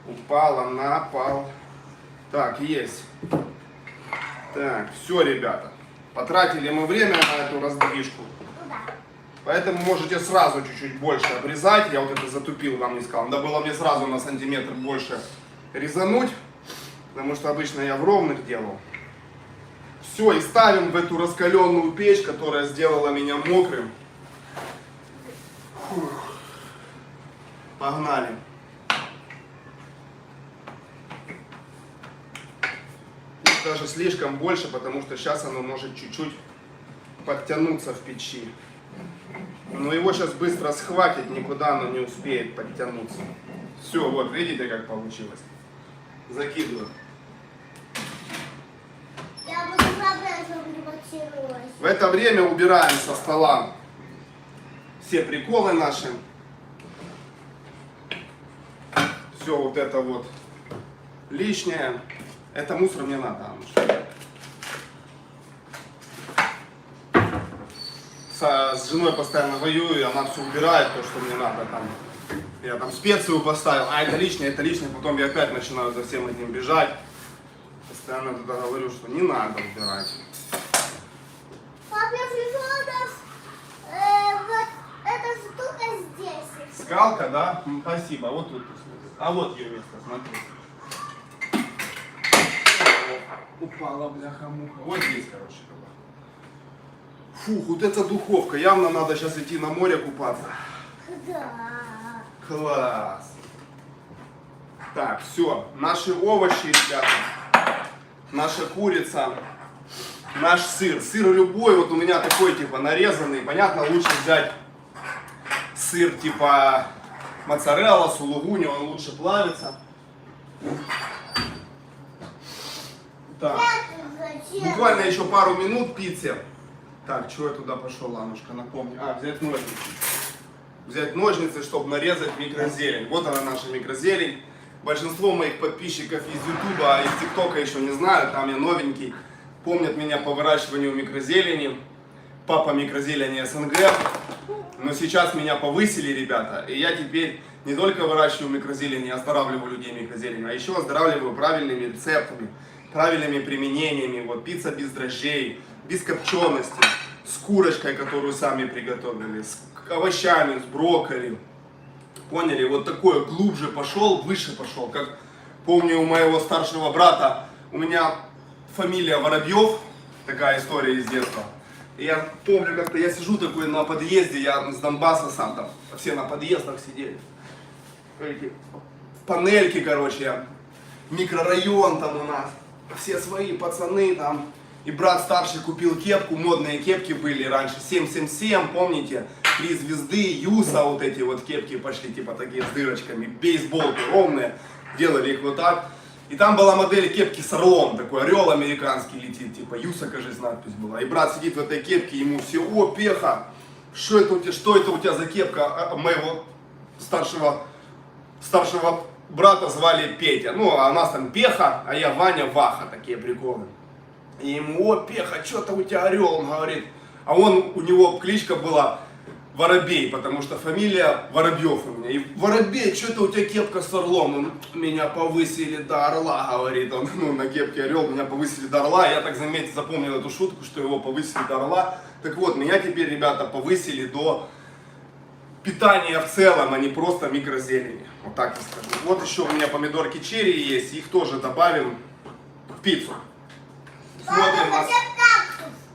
упала на пол. Так, есть. Так, все, ребята. Потратили мы время на эту раздвижку. Ну да. Поэтому можете сразу чуть-чуть больше обрезать. Я вот это затупил, вам не сказал. Надо было мне сразу на сантиметр больше резануть, потому что обычно я в ровных делал. Все, и ставим в эту раскаленную печь, которая сделала меня мокрым. Фух. Погнали. Пусть даже слишком больше, потому что сейчас оно может чуть-чуть подтянуться в печи. Но его сейчас быстро схватит, никуда оно не успеет подтянуться. Все, вот, видите, как получилось? Закидываю. Я буду главное, чтобы не потянулась. В это время убираем со стола все приколы наши. Все вот это вот лишнее. Это мусор мне надо. Аннушка. С женой постоянно воюю, и она все убирает, то, что мне надо. Там, я там специю поставил, а это лишнее, потом я опять начинаю за всем этим бежать. Постоянно туда говорю, что не надо убирать. Пап, я пришла, вот эта штука здесь. Скалка, да? Спасибо. Вот тут. А вот ее место, смотри. Упала, бляха-муха. Вот здесь, короче, была. Фух, вот эта духовка. Явно надо сейчас идти на море купаться. Да. Класс. Так, все. Наши овощи, ребята. Наша курица. Наш сыр. Сыр любой. Вот у меня такой, типа, нарезанный. Понятно, лучше взять сыр, типа, моцарелла, сулугуни. Он лучше плавится. Так. Буквально еще пару минут пицце. Так, что я туда пошел, Аннушка, напомни. Взять ножницы. Взять ножницы, чтобы нарезать микрозелень. Вот она, наша микрозелень. Большинство моих подписчиков из Ютуба, из ТикТока еще не знают, там я новенький, помнят меня по выращиванию микрозелени. Папа микрозелени СНГ. Но сейчас меня повысили, ребята, и я теперь не только выращиваю микрозелень, я оздоравливаю людей микрозеленью, а еще оздоравливаю правильными рецептами, правильными применениями. Вот пицца без дрожжей, без копчености, с курочкой, которую сами приготовили, с овощами, с брокколи. Поняли? Вот такое глубже пошел, выше пошел. Как помню у моего старшего брата, у меня фамилия Воробьев, такая история из детства. И я помню, как-то я сижу такой на подъезде, я с Донбасса сам, там все на подъездах сидели. Эти панельки, короче, микрорайон там у нас, все свои пацаны там. И брат старший купил кепку, модные кепки были раньше, 777, помните? 3 звезды, Юса, вот эти вот кепки пошли, типа такие с дырочками, бейсболки ровные, делали их вот так. И там была модель кепки с орлом, такой орел американский летит, типа Юса, кажется, надпись была. И брат сидит в этой кепке, ему все: о, Пеха, что это у тебя за кепка? Моего старшего брата звали Петя. Ну, а у нас там Пеха, а я Ваня, Ваха, такие приколы. И ему: о, Пеха, что-то у тебя орел, он говорит. А у него кличка была Воробей, потому что фамилия Воробьев у меня. И: Воробей, что-то у тебя кепка с орлом. Меня повысили до орла, говорит он. Ну, на кепке орел, меня повысили до орла. Я так, заметьте, запомнил эту шутку, что его повысили до орла. Так вот, меня теперь, ребята, повысили до питания в целом, а не просто микрозелени. Вот так я скажу. Вот еще у меня помидорки черри есть, их тоже добавим в пиццу.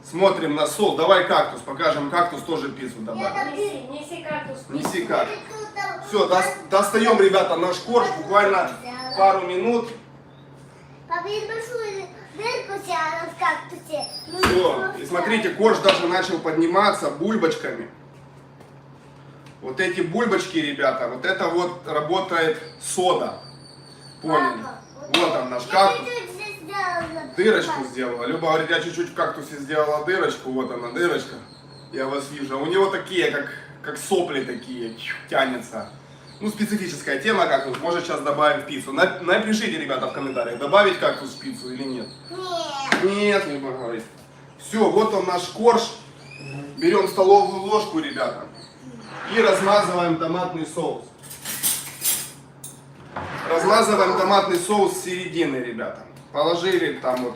Смотрим на сол. Давай кактус, покажем кактус, тоже пиццу добавим. Неси кактус. Неси кактус. Все, достаем, ребята, наш корж, буквально пару минут. Папа, я большую дырку сделала в кактусе. Все, и смотрите, корж даже начал подниматься бульбочками. Вот эти бульбочки, ребята, вот это вот работает сода. Поняли? Вот там наш кактус. Дырочку сделала. Люба говорит, я чуть-чуть в кактусе сделала дырочку. Вот она, дырочка. Я вас вижу. У него такие, как сопли такие, тянется. Ну, специфическая тема кактус. Может, сейчас добавим в пиццу. Напишите, ребята, в комментариях, добавить кактус в пиццу или нет. Нет, Люба говорит. Все, вот он наш корж. Берем столовую ложку, ребята. И размазываем томатный соус. Размазываем томатный соус с середины, ребята. Положили там вот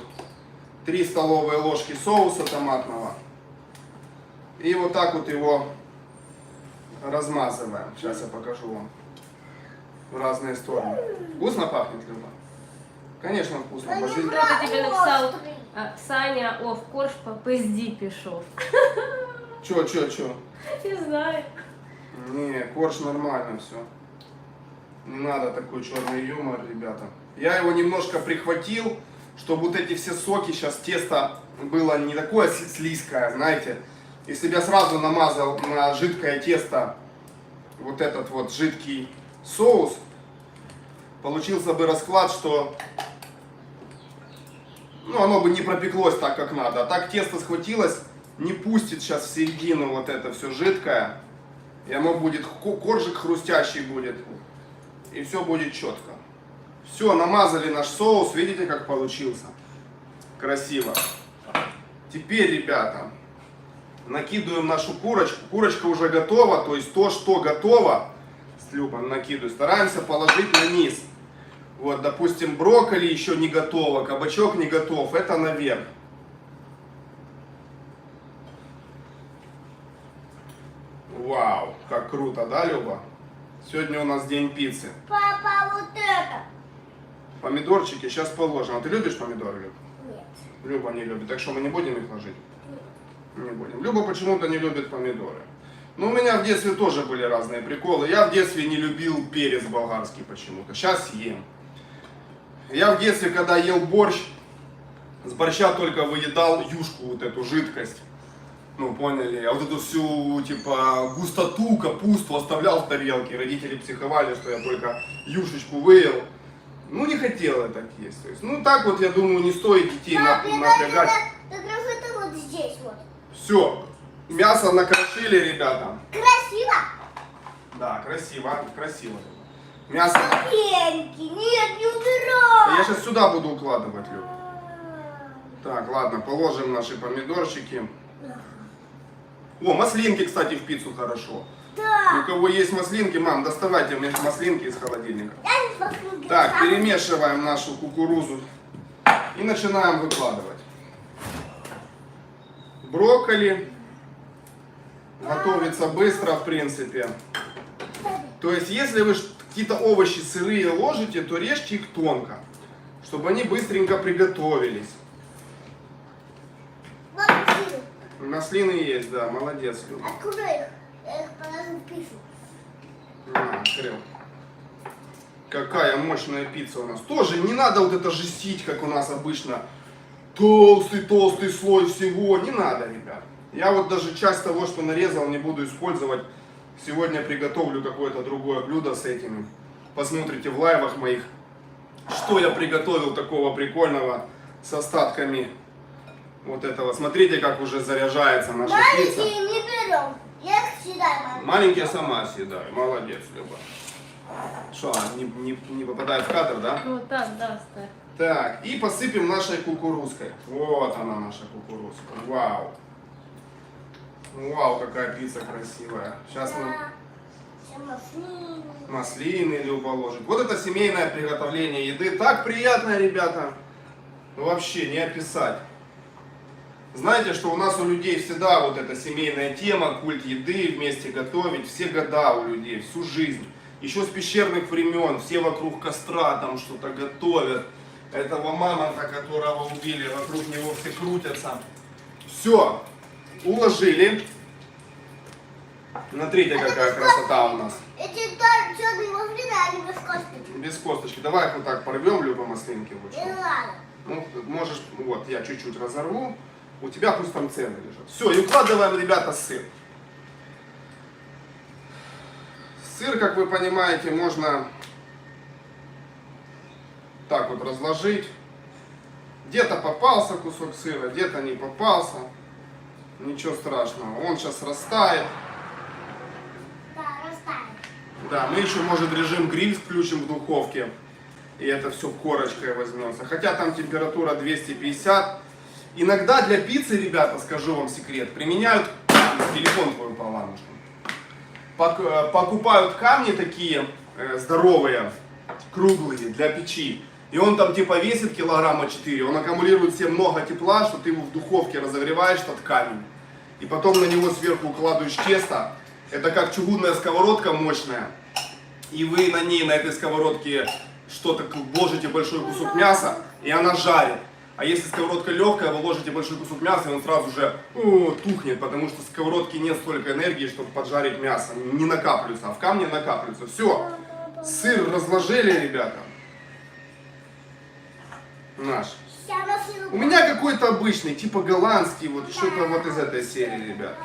3 столовые ложки соуса томатного. И вот так вот его размазываем. Сейчас я покажу вам. В разные стороны. Вкусно пахнет, Люба? Конечно, вкусно. Пожалуйста. Я тебе написал, Саня, в корж попизди пішов. Чё? Не знаю. Не, корж нормально все. Не надо такой черный юмор, ребята. Я его немножко прихватил, чтобы вот эти все соки, сейчас тесто было не такое слизкое, знаете. Если бы я сразу намазал на жидкое тесто вот этот вот жидкий соус, получился бы расклад, что оно бы не пропеклось так, как надо. А так тесто схватилось, не пустит сейчас в середину вот это все жидкое. И оно будет, коржик хрустящий будет. И все будет четко. Все, намазали наш соус. Видите, как получился? Красиво. Теперь, ребята, накидываем нашу курочку. Курочка уже готова. То есть то, что готово, с Любой накидываю, стараемся положить на низ. Вот, допустим, брокколи еще не готово, кабачок не готов. Это наверх. Вау, как круто, да, Люба? Сегодня у нас день пиццы. Папа, вот это. Помидорчики сейчас положим. А ты любишь помидоры, Люб? Нет. Люба не любит. Так что мы не будем их ложить? Не будем. Люба почему-то не любит помидоры. Но у меня в детстве тоже были разные приколы. Я в детстве не любил перец болгарский почему-то. Сейчас ем. Я в детстве, когда ел борщ, с борща только выедал юшку, вот эту жидкость. Ну, поняли, а вот эту всю, типа, густоту, капусту оставлял в тарелке. Родители психовали, что я только юшечку выел. Ну, не хотел я так есть. То есть, ну, так вот, я думаю, не стоит детей напрягать. Как раз это вот здесь вот. Все, мясо накрошили, ребята. Красиво? Да, красиво, красиво. Мясо. Маленький, нет, не убирай. Я сейчас сюда буду укладывать, Люб. Так, ладно, положим наши помидорчики. О, маслинки, кстати, в пиццу хорошо. Да. У кого есть маслинки, мам, доставайте мне маслинки из холодильника. Я не смогу. Так, перемешиваем нашу кукурузу и начинаем выкладывать. Брокколи готовится быстро, в принципе. То есть, если вы какие-то овощи сырые ложите, то режьте их тонко, чтобы они быстренько приготовились. Бабушки, Маслины есть, да, молодец, Люба. открой их. Я их положу в пиццу. На, открыл. Какая мощная пицца у нас. Тоже не надо вот это жестить, как у нас обычно. Толстый слой всего. Не надо, ребят. Я вот даже часть того, что нарезал, не буду использовать. Сегодня приготовлю какое-то другое блюдо с этими. Посмотрите в лайвах моих. Что я приготовил такого прикольного с остатками вот этого. Смотрите, как уже заряжается наша пицца. Маленькие не берем. Я их съедаю, мама. Маленькие сама съедай. Молодец, Люба. Что, не попадает в кадр, да? Вот так, да, ставь. Так, и посыпем нашей кукурузкой. Вот она, наша кукурузка. Вау. Вау, какая пицца красивая. Сейчас мы Да. Все маслины. маслины Люба ложит. Вот это семейное приготовление еды. Так приятно, ребята. Ну, вообще не описать. Знаете, что у нас у людей всегда вот эта семейная тема, культ еды, вместе готовить. Все года у людей, всю жизнь. Еще с пещерных времен, все вокруг костра там что-то готовят. Этого мамонта, которого убили, вокруг него все крутятся. Все, уложили. Смотрите, какая красота у нас. Эти черные маслины, они без косточки. Без косточки. Давай их вот так порвем, Люба, маслинки лучше. Не надо. Ну, можешь, вот, я чуть-чуть разорву. У тебя пусть там цены лежат. Все, и укладываем, ребята, сыр. Сыр, как вы понимаете, можно так вот разложить. Где-то попался кусок сыра, где-то не попался. Ничего страшного. Он сейчас растает. Да, растает. Да, мы еще, может, режим гриль включим в духовке. И это все корочкой возьмется. Хотя там температура 250. Иногда для пиццы, ребята, скажу вам секрет, применяют телефон твой упал, ладушка. Покупают камни такие здоровые, круглые, для печи. И он там типа весит килограмма 4. Он аккумулирует себе много тепла, что ты его в духовке разогреваешь, этот камень. И потом на него сверху укладываешь тесто. Это как чугунная сковородка мощная. И вы на ней, на этой сковородке, что-то ложите большой кусок мяса, и она жарит. А если сковородка легкая, вы ложите большой кусок мяса, и он сразу же тухнет, потому что в сковородке нет столько энергии, чтобы поджарить мясо. Не накапливается, а в камне накапливается. Все, сыр разложили, ребята. Наш. Вся маслина. У меня какой-то обычный, типа голландский, вот что-то вот из этой серии, ребят.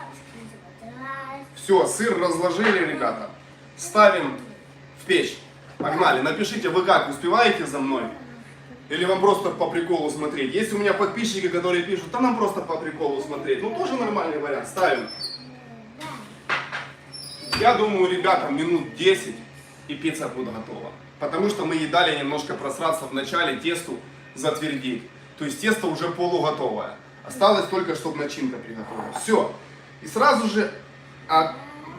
Все, сыр разложили, ребята. Ставим в печь. Погнали. Напишите, вы как, успеваете за мной? Или вам просто по приколу смотреть? Есть у меня подписчики, которые пишут, да нам просто по приколу смотреть. Ну, тоже нормальный вариант. Ставим. Я думаю, ребята, минут 10 и пицца будет готова. Потому что мы ей дали немножко просраться в начале, тесту затвердить. То есть тесто уже полуготовое. Осталось только, чтобы начинка приготовилась. Все. И сразу же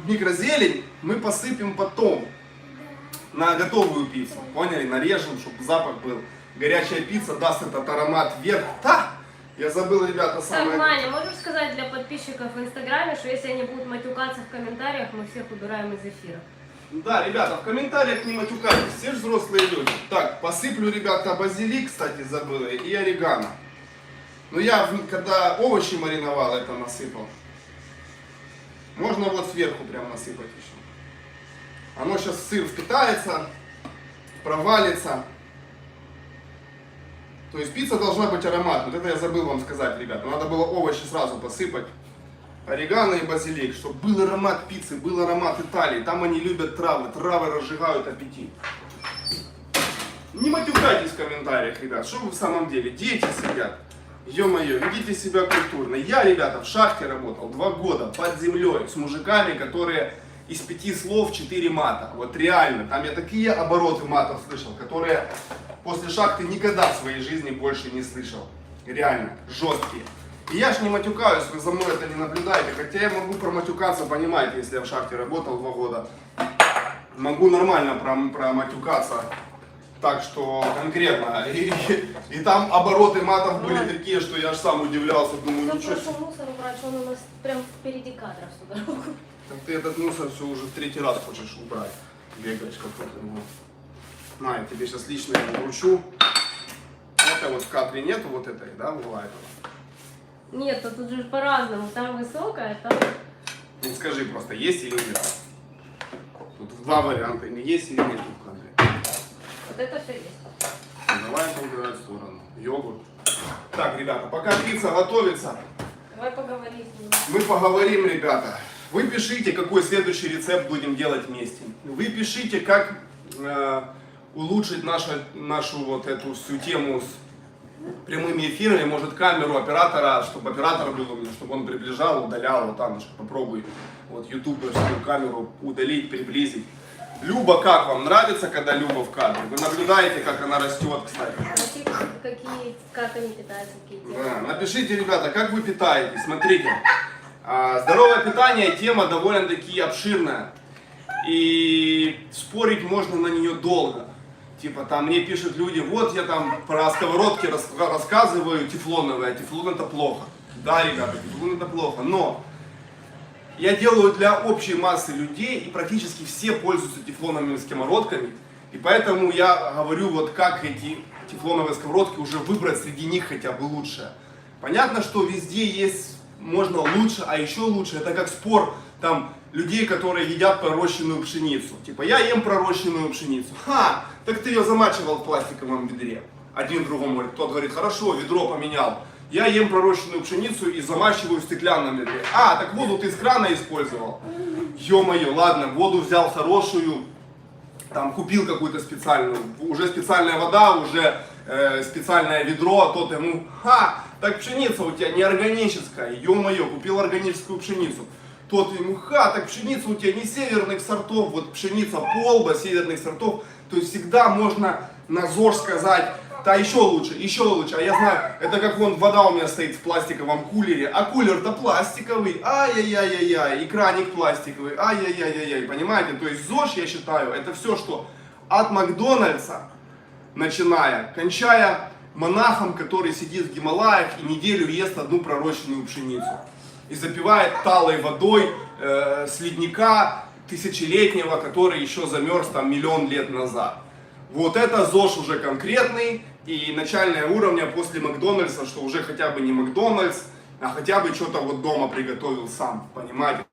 микрозелень мы посыпем потом на готовую пиццу. Поняли? Нарежем, чтобы запах был. Горячая пицца даст этот аромат вверх. Да! Я забыл, ребята, самое... Так, Маня, можешь сказать для подписчиков в Инстаграме, что если они будут матюкаться в комментариях, мы всех убираем из эфира? Да, ребята, в комментариях не матюкайтесь, все же взрослые люди. Так, посыплю, ребята, базилик, кстати, забыл, и орегано. Но я, когда овощи мариновал, это насыпал. Можно вот сверху прям насыпать еще. Оно сейчас сыр впитается, провалится. То есть пицца должна быть ароматной. Вот это я забыл вам сказать, ребята. Надо было овощи сразу посыпать. Орегано и базилик, чтобы был аромат пиццы, был аромат Италии. Там они любят травы. Травы разжигают аппетит. Не матюкайтесь в комментариях, ребят. Что вы в самом деле? Дети сидят. Ё-моё, ведите себя культурно. Я, ребята, в шахте работал 2 года под землей с мужиками, которые из 5 слов 4 мата. Вот реально, там я такие обороты матов слышал, которые после шахты никогда в своей жизни больше не слышал. Реально, жесткие. И я ж не матюкаюсь, вы за мной это не наблюдаете. Хотя я могу проматюкаться, понимаете, если я в шахте работал 2 года. Могу нормально проматюкаться. Так что конкретно. И там обороты матов были такие, что я аж сам удивлялся. Думаю, Нужно ничего просто себе. мусор убрать, что он у нас прям впереди кадра всю дорогу. Так ты этот мусор все уже в 3-й раз хочешь убрать. Бегаешь какой-то. Вот. На, я тебе сейчас лично его вручу. Это вот в кадре нету вот этой, да, угла этого? Нет, тут же по-разному. Там высокая, там... Ну скажи просто, есть или нет? Тут 2 варианта, или есть или нет в кадре. Вот это все есть. Давай это убирать в сторону. Йогурт. Так, ребята, пока пицца готовится, Давай поговорим с ним. мы поговорим, ребята. Вы пишите, какой следующий рецепт будем делать вместе. Вы пишите, как улучшить нашу вот эту всю тему с прямыми эфирами, может камеру оператора, чтобы оператор был у меня, чтобы он приближал, удалял, вот Аннушка, попробуй вот ютубовскую камеру удалить, приблизить. Люба, как вам нравится, когда Люба в кадре? Вы наблюдаете, как она растет, кстати? Как они питаются, какие темы? Да, напишите, ребята, как вы питаетесь. Смотрите, здоровое питание тема довольно-таки обширная. И спорить можно на нее долго. Типа там мне пишут люди, вот я там про сковородки рассказываю тефлоновые, а тефлон это плохо. Да, ребята, тефлон это плохо, но я делаю для общей массы людей, и практически все пользуются тефлоновыми сковородками. И поэтому я говорю, вот как эти тефлоновые сковородки уже выбрать среди них хотя бы лучшее. Понятно, что везде есть, можно лучше, а еще лучше. Это как спор там людей, которые едят пророщенную пшеницу. Типа, я ем пророщенную пшеницу. Ха, так ты ее замачивал в пластиковом ведре. Один другому говорит, тот говорит, хорошо, ведро поменял. Я ем пророщенную пшеницу и замачиваю в стеклянном ведре. А, так воду ты из крана использовал. Ё-моё, ладно, воду взял хорошую, там купил какую-то специальную, уже специальная вода, уже специальное ведро, а тот ему, ха, так пшеница у тебя неорганическая, ё-моё, купил органическую пшеницу. Тот ему, ха, так пшеница у тебя не северных сортов, вот пшеница полба северных сортов, то есть всегда можно на ЗОЖ сказать, да еще лучше, а я знаю, это как вон вода у меня стоит в пластиковом кулере, а кулер-то пластиковый, ай-яй-яй-яй-яй, и краник пластиковый, ай-яй-яй-яй-яй, понимаете, то есть ЗОЖ, я считаю, это все, что от Макдональдса, начиная, кончая монахом, который сидит в Гималаях и неделю ест одну пророщенную пшеницу и запивает талой водой с ледника тысячелетнего, который еще замерз там миллион лет назад. Вот это ЗОЖ уже конкретный и начальное уровня после Макдональдса, что уже хотя бы не Макдональдс, а хотя бы что-то вот дома приготовил сам, понимаете?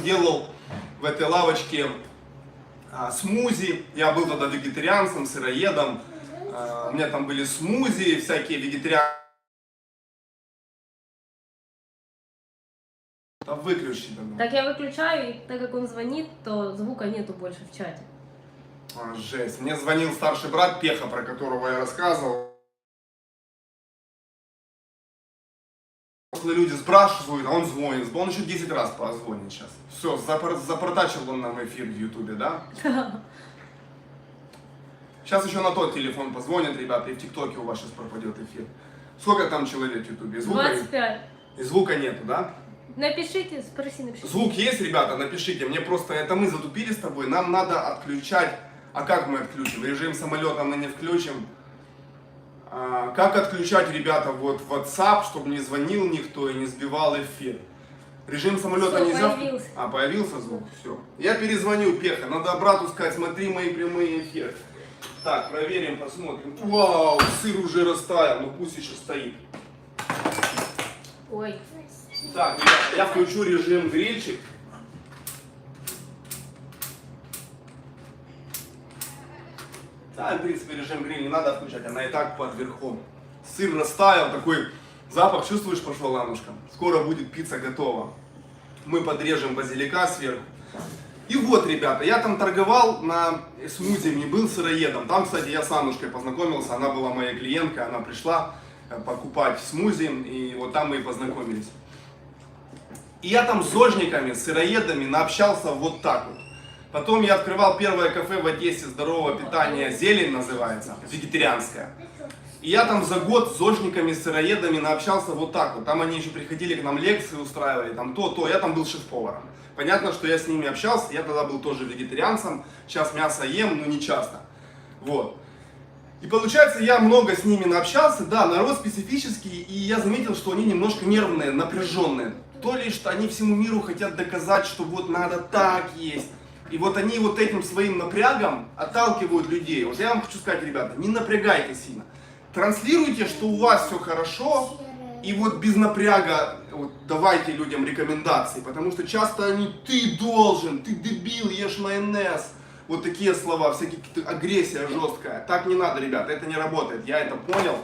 Делал в этой лавочке смузи, я был тогда вегетарианцем, сыроедом, у меня там были смузи, всякие вегетарианцы. Да выключи давно. Так я выключаю, и так как он звонит, то звука нету больше в чате. Жесть, мне звонил старший брат Пеха, про которого я рассказывал. Если люди спрашивают, а он звонит, он еще 10 раз позвонит сейчас. Все, запротачил он нам эфир в Ютубе, да? Сейчас еще на тот телефон позвонят, ребята, и в ТикТоке у вас сейчас пропадет эфир. Сколько там человек в Ютубе? 25. И звука нету, да? Напишите, напишите. Звук есть, ребята, напишите. Мне просто, это мы затупили с тобой, нам надо отключать. А как мы отключим? Режим самолета мы не включим. Как отключать, ребята, вот WhatsApp, чтобы не звонил никто и не сбивал эфир? Режим самолета Всё, нельзя? появился. Появился звук? Все. Я перезвоню Пеха, надо брату сказать, смотри мои прямые эфиры. Так, проверим, посмотрим. Вау, сыр уже растаял, но пусть еще стоит. Ой. Так, ребята, я включу режим грильчик. Да, в принципе, режим гриль не надо включать, она и так под верхом. Сыр растаял, такой запах, чувствуешь, пошел, Аннушка? Скоро будет пицца готова. Мы подрежем базилика сверху. И вот, ребята, я там торговал на смузи, был сыроедом. Там, кстати, я с Аннушкой познакомился, она была моя клиентка, она пришла покупать смузи, и вот там мы и познакомились. И я там с зожниками, с сыроедами наобщался вот так вот. Потом я открывал первое кафе в Одессе здорового питания, «Зелень» называется, вегетарианское. И я там за год с зожниками, с сыроедами наобщался вот так вот. Там они еще приходили к нам лекции устраивали, там то. Я там был шеф-поваром. Понятно, что я с ними общался, я тогда был тоже вегетарианцем. Сейчас мясо ем, но не часто. Вот. И получается, я много с ними наобщался, да, народ специфический, и я заметил, что они немножко нервные, напряженные. То ли, что они всему миру хотят доказать, что вот надо так есть. И вот они вот этим своим напрягом отталкивают людей. Вот я вам хочу сказать, ребята, не напрягайте сильно. Транслируйте, что у вас все хорошо, и вот без напряга вот давайте людям рекомендации, потому что часто они «ты должен», «ты дебил, ешь майонез». Вот такие слова, всякие агрессия жесткая. Так не надо, ребята, это не работает. Я это понял.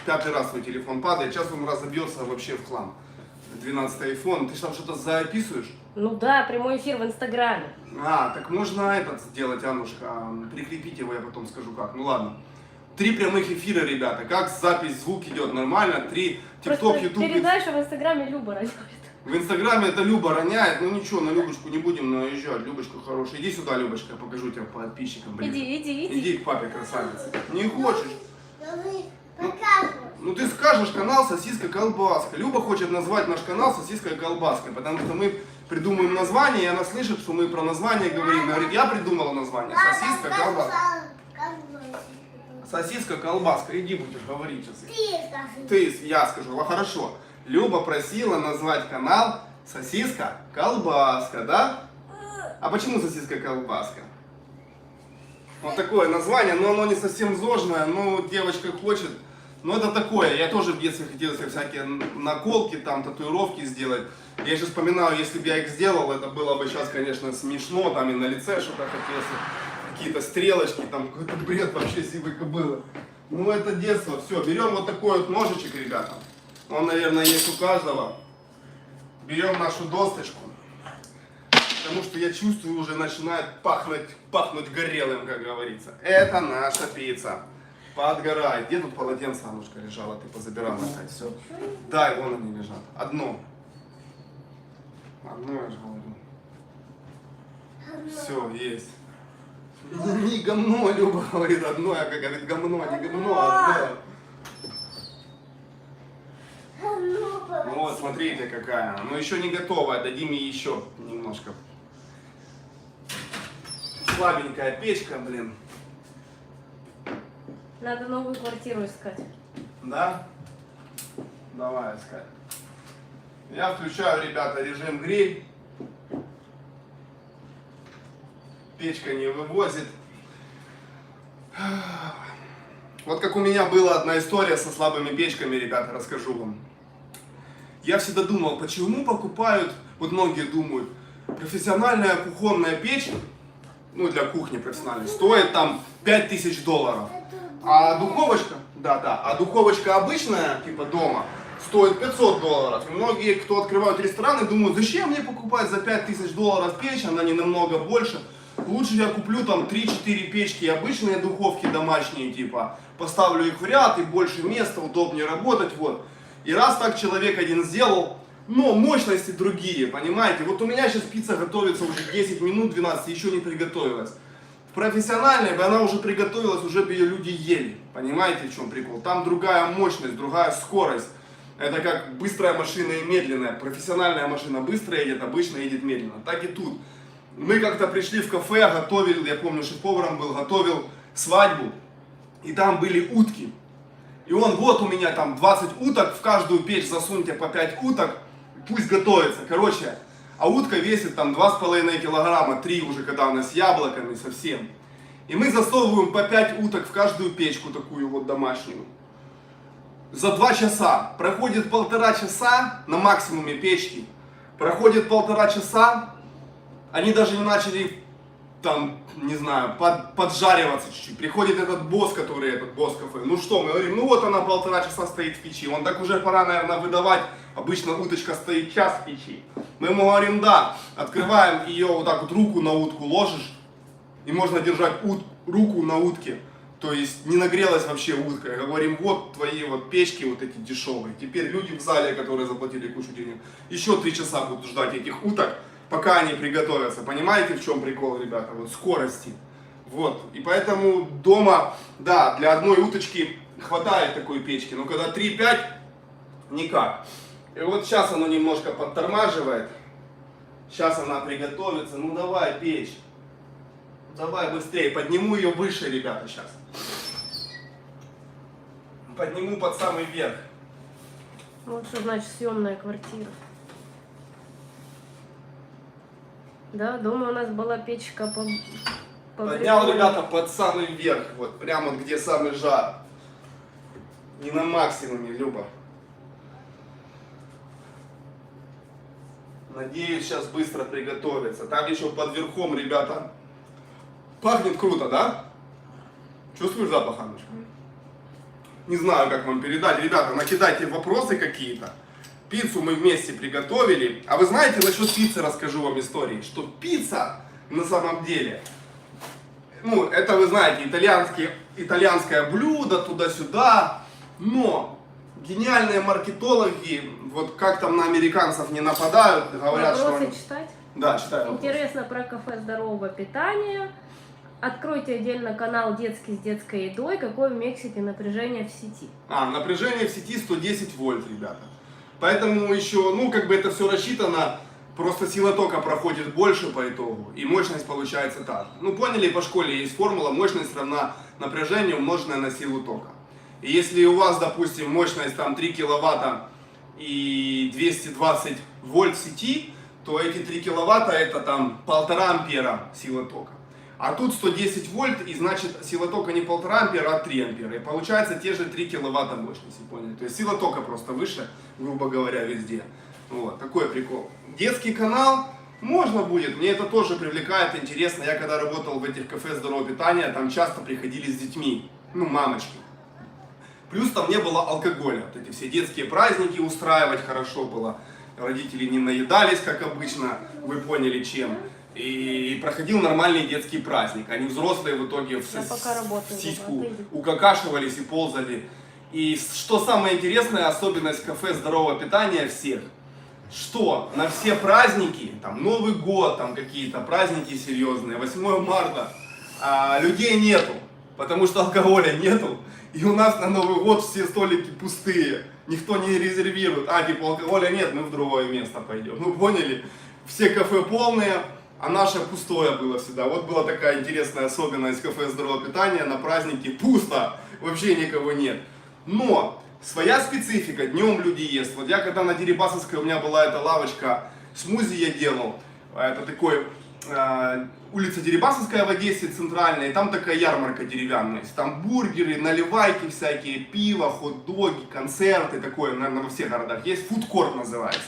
5-й раз свой телефон падает, сейчас он разобьется вообще в хлам. 12-й iPhone, ты там что-то записываешь? Ну да, прямой эфир в Инстаграме. А, так можно этот сделать, Аннушка, прикрепить его, я потом скажу как. Ну ладно. 3 прямых эфира, ребята, как запись, звук идет нормально, 3, ТикТок, Просто Ютуб. передача в Инстаграме Люба роняет. В Инстаграме это Люба роняет, ну ничего, на Любочку не будем наезжать, Любочка хорошая. Иди сюда, Любочка, я покажу тебя подписчикам. Блин. Иди. Иди к папе, красавица. Не хочешь? Покажу. Ну ты скажешь канал «Сосиска колбаска». Люба хочет назвать наш канал «Сосиска и колбаска», потому что мы придумаем название, и она слышит, что мы про название говорим. Говорит, я придумала название «Сосиска колбаска». Сосиска колбаска. Иди будешь говорить сейчас. Я скажу. Хорошо. Люба просила назвать канал «Сосиска колбаска», да? А почему «Сосиска колбаска»? Вот такое название, но оно не совсем зожное, но девочка хочет. Но это такое, я тоже в детстве хотел себе всякие наколки, там, татуировки сделать. Я сейчас вспоминаю, если бы я их сделал, это было бы сейчас, конечно, смешно, там и на лице что-то хотелось, какие-то стрелочки, там какой-то бред вообще сивой кобылы. Ну это детство, все, берем вот такой вот ножичек, ребята. Он, наверное, есть у каждого. Берем нашу досточку, потому что я чувствую, уже начинает пахнуть горелым, как говорится. Это наша пицца. Подгорает. Где тут полотенце, Аннушка, лежало? Ты позабирала опять. Все. Дай, вон они лежат. Одно я же говорю. Все, есть. Не говно, Люба говорит, одно, а как говорит, говно, не говно, а одно. Ну вот, смотрите какая. Ну еще не готовая, дадим ей еще немножко. Слабенькая печка, блин. Надо новую квартиру искать. Да? Давай искать. Я включаю, ребята, режим гриль. Печка не вывозит. Вот как у меня была одна история со слабыми печками, ребята, расскажу вам. Я всегда думал, почему покупают, вот многие думают, профессиональная кухонная печь, ну для кухни профессиональной, стоит там $5000. А духовочка, а духовочка обычная, типа дома, стоит $500. И многие, кто открывают рестораны, думают, зачем мне покупать за $5000 печь, она не намного больше. Лучше я куплю там 3-4 печки, обычные духовки домашние, типа, поставлю их в ряд, и больше места, удобнее работать, вот. И раз так человек один сделал, но мощности другие, понимаете? Вот у меня сейчас пицца готовится уже 10 минут, 12, еще не приготовилась. В профессиональной бы она уже приготовилась, уже бы ее люди ели. Понимаете, в чем прикол? Там другая мощность, другая скорость. Это как быстрая машина и медленная. Профессиональная машина быстро едет, обычно едет медленно. Так и тут. Мы как-то пришли в кафе, готовили, я помню, шеф-поваром был, готовил свадьбу. И там были утки. И он, вот у меня там 20 уток, в каждую печь засуньте по 5 уток, пусть готовится. Короче, а утка весит там 2,5 килограмма, 3 уже, когда у нас с яблоками совсем. И мы засовываем по 5 уток в каждую печку, такую вот домашнюю. За 2 часа. Проходит 1,5 часа на максимуме печки. Проходит 1,5 часа, они даже не начали там, не знаю, поджариваться чуть-чуть. Приходит этот босс кафе. Ну что, мы говорим, ну вот она 1,5 часа стоит в печи. Он так уже пора, наверное, выдавать. Обычно уточка стоит час в печи. Мы ему говорим, да, открываем ее вот так вот, руку на утку ложишь. И можно держать руку на утке. То есть не нагрелась вообще утка. И говорим, вот твои вот печки вот эти дешевые. Теперь люди в зале, которые заплатили кучу денег, еще 3 часа будут ждать этих уток, пока они приготовятся. Понимаете, в чем прикол, ребята? Вот скорости. Вот. И поэтому дома, да, для одной уточки хватает такой печки. Но когда 3-5, никак. И вот сейчас оно немножко подтормаживает. Сейчас она приготовится. Ну давай, печь. Давай быстрее. Подниму ее выше, ребята, сейчас. Подниму под самый верх. Вот что значит съемная квартира. Да, дома у нас была печка по Поднял, приколу. ребята, под самый верх. Вот прямо вот где самый жар. Не на максимуме, Люба. Надеюсь, сейчас быстро приготовится. Так еще под верхом, ребята. Пахнет круто, да? Чувствуешь запах, Аннушка? Не знаю, как вам передать. Ребята, накидайте вопросы какие-то. Пиццу мы вместе приготовили. А вы знаете, насчет пиццы расскажу вам истории. Что пицца на самом деле, ну, это вы знаете, итальянское блюдо, туда-сюда. Но гениальные маркетологи, вот как там на американцев не нападают, говорят, что... Вопросы они... читать? Да, читаю. Интересно про кафе здорового питания. Откройте отдельно канал детский с детской едой. Какое в Мексике напряжение в сети? Напряжение в сети 110 вольт, ребята. Поэтому еще, ну, как бы это все рассчитано, просто сила тока проходит больше по итогу, и мощность получается так. Ну, поняли, по школе есть формула, мощность равна напряжению, умноженное на силу тока. И если у вас, допустим, мощность там 3 киловатта и 220 вольт в сети, то эти 3 киловатта это там 1,5 ампера сила тока. А тут 110 вольт, и значит сила тока не 1,5 ампера, а 3 ампера. И получается те же 3 киловатта мощности, поняли? То есть сила тока просто выше, грубо говоря, везде. Вот, такой прикол. Детский канал можно будет, мне это тоже привлекает, интересно. Я когда работал в этих кафе здорового питания, там часто приходили с детьми, ну, мамочки. Плюс там не было алкоголя. Вот эти все детские праздники устраивать хорошо было. Родители не наедались, как обычно, вы поняли чем. И проходил нормальный детский праздник. Они взрослые в итоге в сиську укакашивались и ползали. И что самое интересное, особенность кафе здорового питания всех, что на все праздники, там Новый год, там какие-то праздники серьезные, 8 марта, людей нету, потому что алкоголя нету. И у нас на Новый год все столики пустые, никто не резервирует. Типа алкоголя нет, мы в другое место пойдем. Ну поняли? Все кафе полные. А наше пустое было всегда. Вот была такая интересная особенность кафе здорового питания. На празднике пусто, вообще никого нет. Но своя специфика, днем люди ест. Вот я когда на Дерибасовской у меня была эта лавочка, смузи я делал. Это такой, улица Дерибасовская в Одессе, центральная. И там такая ярмарка деревянная. Там бургеры, наливайки всякие, пиво, хот-доги, концерты. Такое, наверное, во всех городах есть. Фудкорт называется.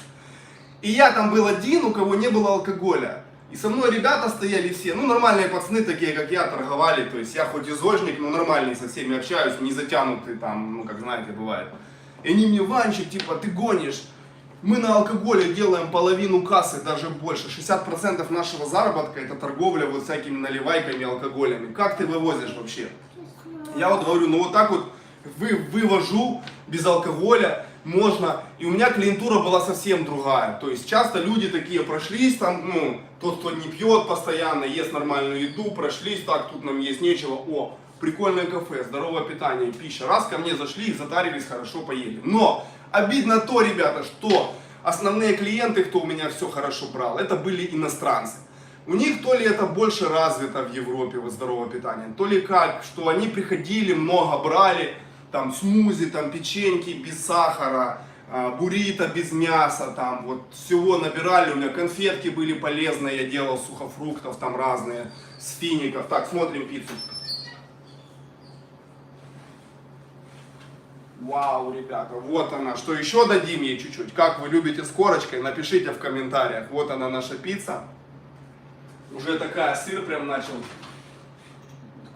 И я там был один, у кого не было алкоголя. И со мной ребята стояли все, ну нормальные пацаны, такие как я, торговали, то есть я хоть и зожник, но нормальный, со всеми общаюсь, не затянутый там, ну как знаете, бывает. И они мне: Ванчик, типа, ты гонишь, мы на алкоголе делаем половину кассы, даже больше, 60% нашего заработка это торговля вот всякими наливайками, алкоголями. Как ты вывозишь вообще? Я вот говорю, ну вот так вот вывожу без алкоголя. Можно, и у меня клиентура была совсем другая, то есть часто люди такие прошлись там, ну, тот, кто не пьет постоянно, ест нормальную еду, прошлись, так, тут нам есть нечего, прикольное кафе, здоровое питание, пища, раз ко мне зашли, их затарились, хорошо поели. Но обидно то, ребята, что основные клиенты, кто у меня все хорошо брал, это были иностранцы. У них то ли это больше развито в Европе, вот здоровое питание, то ли как, что они приходили, много брали, там смузи, там печеньки без сахара, буррито без мяса, там вот всего набирали, у меня конфетки были полезные, я делал сухофруктов там разные, с фиников. Так, смотрим пиццу. Вау, ребята, вот она. Что еще дадим ей чуть-чуть? Как вы любите с корочкой? Напишите в комментариях. Вот она наша пицца. Уже такая, сыр прям начал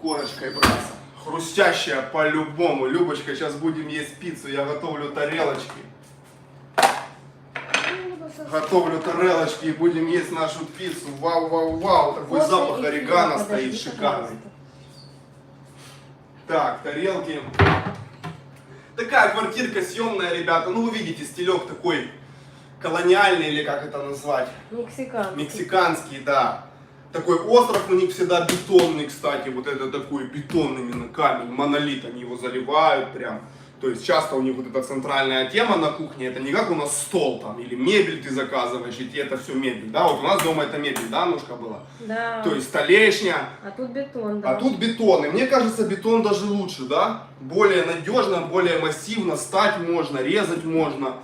корочкой браться. Хрустящая по-любому. Любочка, сейчас будем есть пиццу. Я готовлю тарелочки. Готовлю тарелочки и будем есть нашу пиццу. Вау, вау, вау. Такой запах орегано стоит шикарный. Так, тарелки. Такая квартирка съемная, ребята. Ну, вы видите, стилек такой колониальный, или как это назвать? Мексиканский. Мексиканский, да. Такой остров у них всегда бетонный, кстати, вот это такой бетонный именно камень, монолит, они его заливают прям. То есть часто у них вот эта центральная тема на кухне, это не как у нас стол там, или мебель ты заказываешь, и тебе это все мебель, да, вот у нас дома это мебель, да, Аннушка была? Да. То есть столешня. А тут бетон, да. А тут бетон, и мне кажется, бетон даже лучше, да? Более надежно, более массивно, стать можно, резать можно.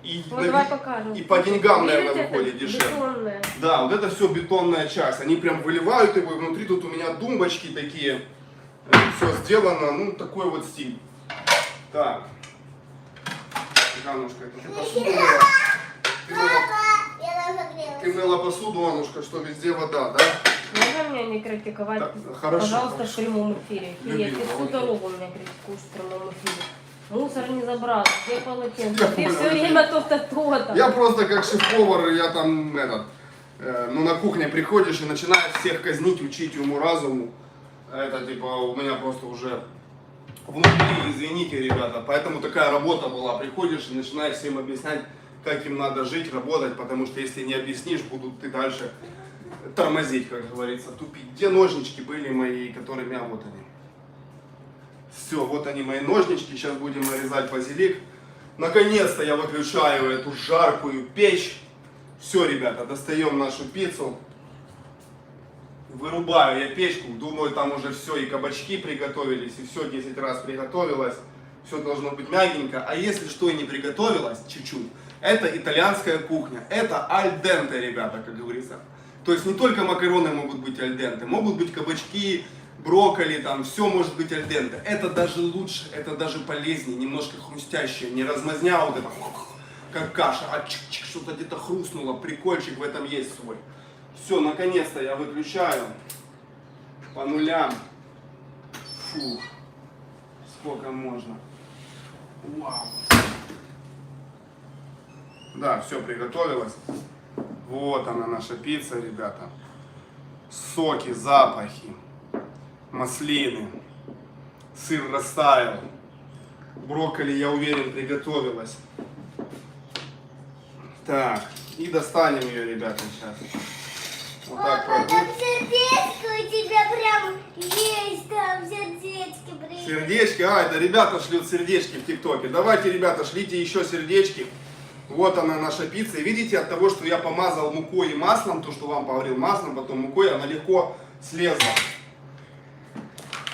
И, Вот давай покажем. И по деньгам, наверное, Видите, выходит это дешевле. бетонная. Да, вот это все бетонная часть. Они прям выливают его, и внутри тут у меня тумбочки такие. Все сделано, ну, такой вот стиль. Так. Ганушка, это ты посуду. Папа, я разогрела. бабушка, что везде вода, да? Можно меня не критиковать, Так, хорошо, пожалуйста, хорошо. в прямом эфире? Я Любимая, всю окей. дорогу меня критикуешь в прямом эфире. Мусор не забрал, где полотенце? Я Ты понял, все время то-то, то-то. Я просто как шеф-повар, я там ну на кухне приходишь и начинаешь всех казнить, учить уму-разуму. Это типа у меня просто уже внутри, извините, ребята. Поэтому такая работа была. Приходишь и начинаешь всем объяснять, как им надо жить, работать, потому что если не объяснишь, будут ты дальше тормозить, как говорится, тупить. Где ножнички были мои, которыми, а вот они. Все, вот они мои ножнички, сейчас будем нарезать базилик. Наконец-то я выключаю эту жаркую печь. Все, ребята, достаем нашу пиццу. Вырубаю я печку, думаю, там уже все, и кабачки приготовились, и все 10 раз приготовилось. Все должно быть мягенько. А если что и не приготовилось, чуть-чуть, это итальянская кухня. Это аль денте, ребята, как говорится. То есть не только макароны могут быть аль денте, могут быть кабачки, брокколи, там все может быть аль денте. Это даже лучше, это даже полезнее, немножко хрустящее, не размазня вот это, как каша, а чик-чик, что-то где-то хрустнуло, прикольчик в этом есть свой. Все, наконец-то я выключаю по нулям. Фух, сколько можно. Вау. Да, все приготовилось. Вот она наша пицца, ребята. Соки, запахи, маслины, сыр растаял, брокколи, я уверен, приготовилась. Так, и достанем ее, ребята, сейчас. Вот так Папа, вот. там сердечко у тебя прям есть, там сердечки прям. Сердечки, это ребята шлют сердечки в ТикТоке. Давайте, ребята, шлите еще сердечки. Вот она наша пицца. И видите, от того, что я помазал мукой и маслом, то, что вам говорил маслом, потом мукой, она легко слезла.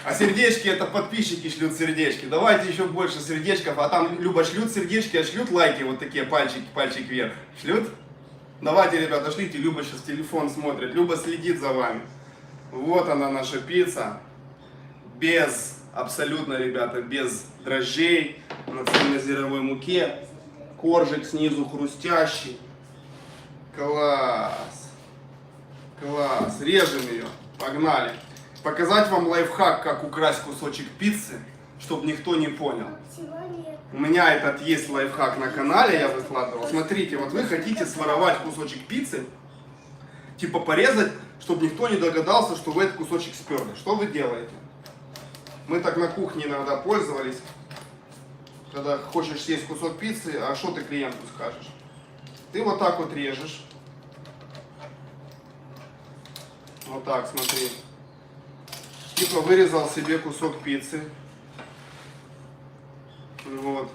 А сердечки, это подписчики шлют сердечки. Давайте еще больше сердечков. А там Люба шлют сердечки, а шлют лайки, вот такие пальчики, пальчик вверх. Шлют? Давайте, ребята, шлите. Люба сейчас телефон смотрит. Люба следит за вами. Вот она наша пицца. Без, абсолютно, ребята, без дрожжей. На цельнозерновой муке. Коржик снизу хрустящий. Класс. Класс. Режем ее. Погнали. Показать вам лайфхак, как украсть кусочек пиццы, чтобы никто не понял. Всего нет. У меня этот есть лайфхак на канале, я выкладывал. Смотрите, вот вы хотите своровать кусочек пиццы, типа порезать, чтобы никто не догадался, что вы этот кусочек сперли. Что вы делаете? Мы так на кухне иногда пользовались. Когда хочешь съесть кусок пиццы, а что ты клиенту скажешь? Ты вот так вот режешь. Вот так, смотри. Типа вырезал себе кусок пиццы. Вот.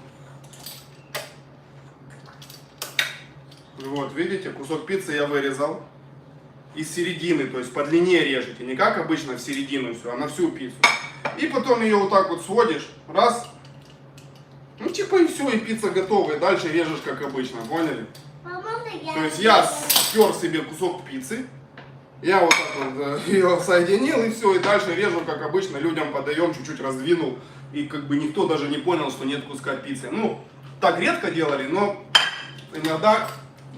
Вот, видите, кусок пиццы я вырезал. Из середины, то есть по длине режете. Не как обычно в середину все, а на всю пиццу. И потом ее вот так вот сводишь. Раз. Ну типа и все, и пицца готова. И дальше режешь как обычно, поняли? А можно я? То есть я спер себе кусок пиццы. Я вот так вот ее соединил и все, и дальше режу, как обычно, людям подаем, чуть-чуть раздвинул, и как бы никто даже не понял, что нет куска пиццы. Ну, так редко делали, но иногда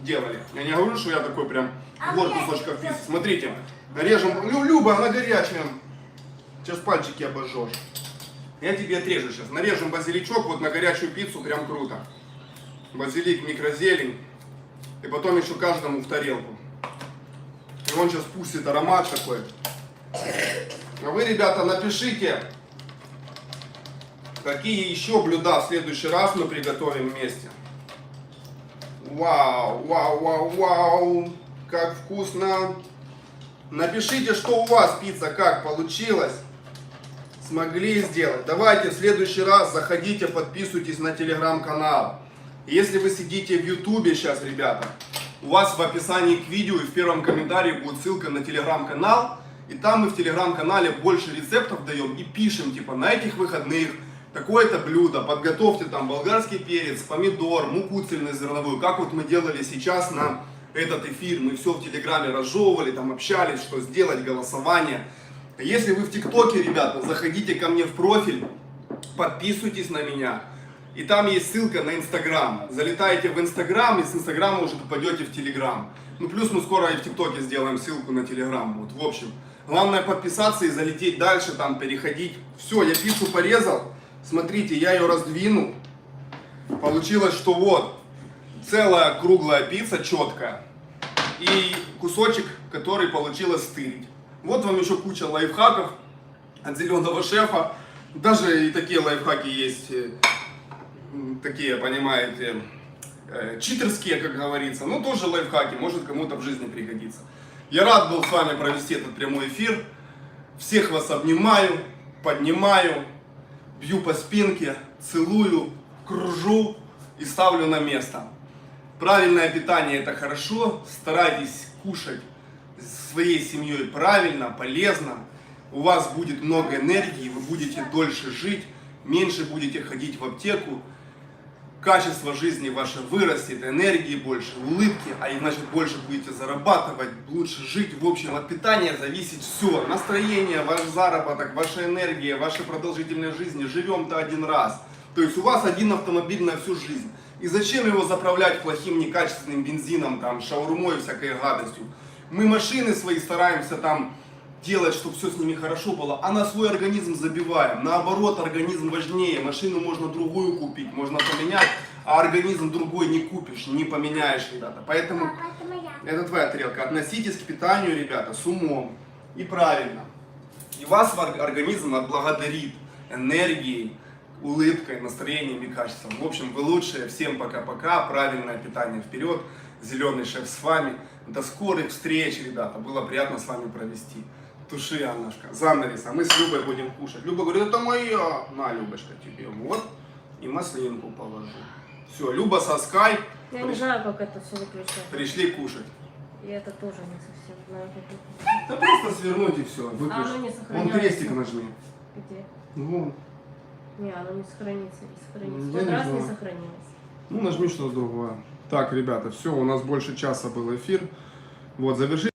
делали. Я не говорю, что я такой прям вор кусочков пиццы. Смотрите, нарежем, Люба, она горячая, сейчас пальчики обожжешь. Я тебе отрежу сейчас, нарежем базиличок, вот на горячую пиццу прям круто. Базилик, микрозелень, и потом еще каждому в тарелку. И он сейчас пустит аромат такой. А вы, ребята, напишите, какие еще блюда в следующий раз мы приготовим вместе. Вау, вау, вау, вау, как вкусно. Напишите, что у вас пицца, как получилось. Смогли сделать. Давайте в следующий раз заходите, подписывайтесь на телеграм-канал. Если вы сидите в ютубе сейчас, ребята, у вас в описании к видео и в первом комментарии будет ссылка на телеграм-канал. И там мы в телеграм-канале больше рецептов даем и пишем, типа, на этих выходных такое-то блюдо, подготовьте там болгарский перец, помидор, муку цельнозерновую. Как вот мы делали сейчас на этот эфир. Мы все в телеграме разжевывали, там общались, что сделать, голосование. Если вы в ТикТоке, ребята, заходите ко мне в профиль, подписывайтесь на меня. И там есть ссылка на Инстаграм. Залетаете в Инстаграм, и с Инстаграма уже попадете в Телеграм. Ну плюс мы скоро и в ТикТоке сделаем ссылку на Телеграм. Вот, в общем, главное подписаться и залететь дальше, там переходить. Все, я пиццу порезал. Смотрите, я ее раздвинул. Получилось, что вот целая круглая пицца, четкая. И кусочек, который получилось стырить. Вот вам еще куча лайфхаков от зеленого шефа. Даже и такие лайфхаки есть, такие, понимаете, читерские, как говорится. Но тоже лайфхаки, может кому-то в жизни пригодится. Я рад был с вами провести этот прямой эфир. Всех вас обнимаю, поднимаю, бью по спинке, целую, кружу и ставлю на место. Правильное питание — это хорошо. Старайтесь кушать своей семьей правильно, полезно. У вас будет много энергии, вы будете дольше жить, меньше будете ходить в аптеку. Качество жизни ваше вырастет, энергии больше, улыбки, а значит больше будете зарабатывать, лучше жить. В общем, от питания зависит все. Настроение, ваш заработок, ваша энергия, ваша продолжительность жизни. Живем-то один раз. То есть у вас один автомобиль на всю жизнь. И зачем его заправлять плохим некачественным бензином, там, шаурмой и всякой гадостью? Мы машины свои стараемся там делать, чтобы все с ними хорошо было, а на свой организм забиваем. Наоборот, организм важнее. Машину можно другую купить, можно поменять, а организм другой не купишь, не поменяешь, ребята. Поэтому это твоя тарелка. Относитесь к питанию, ребята, с умом и правильно. И вас организм отблагодарит энергией, улыбкой, настроением и качеством. В общем, вы лучшие. Всем пока-пока. Правильное питание вперед. Зеленый шеф с вами. До скорых встреч, ребята. Было приятно с вами провести. Туши, Аннушка. Занавес. А мы с Любой будем кушать. Люба говорит, это моя. На, Любочка, тебе. Вот. И маслинку положу. Все, Люба со Sky. Я не знаю, как это все выключать. Пришли кушать. И это тоже не совсем знаю, как это. Да просто свернуть и все. А оно не Вон сохраняется. крестик нажми. Где? Вон. Не, оно не сохранится, не сохранится. Я Вот не раз не знаю. сохранилось. Ну, нажми что-то другое. Так, ребята, все, у нас больше часа был эфир. Вот, заверши.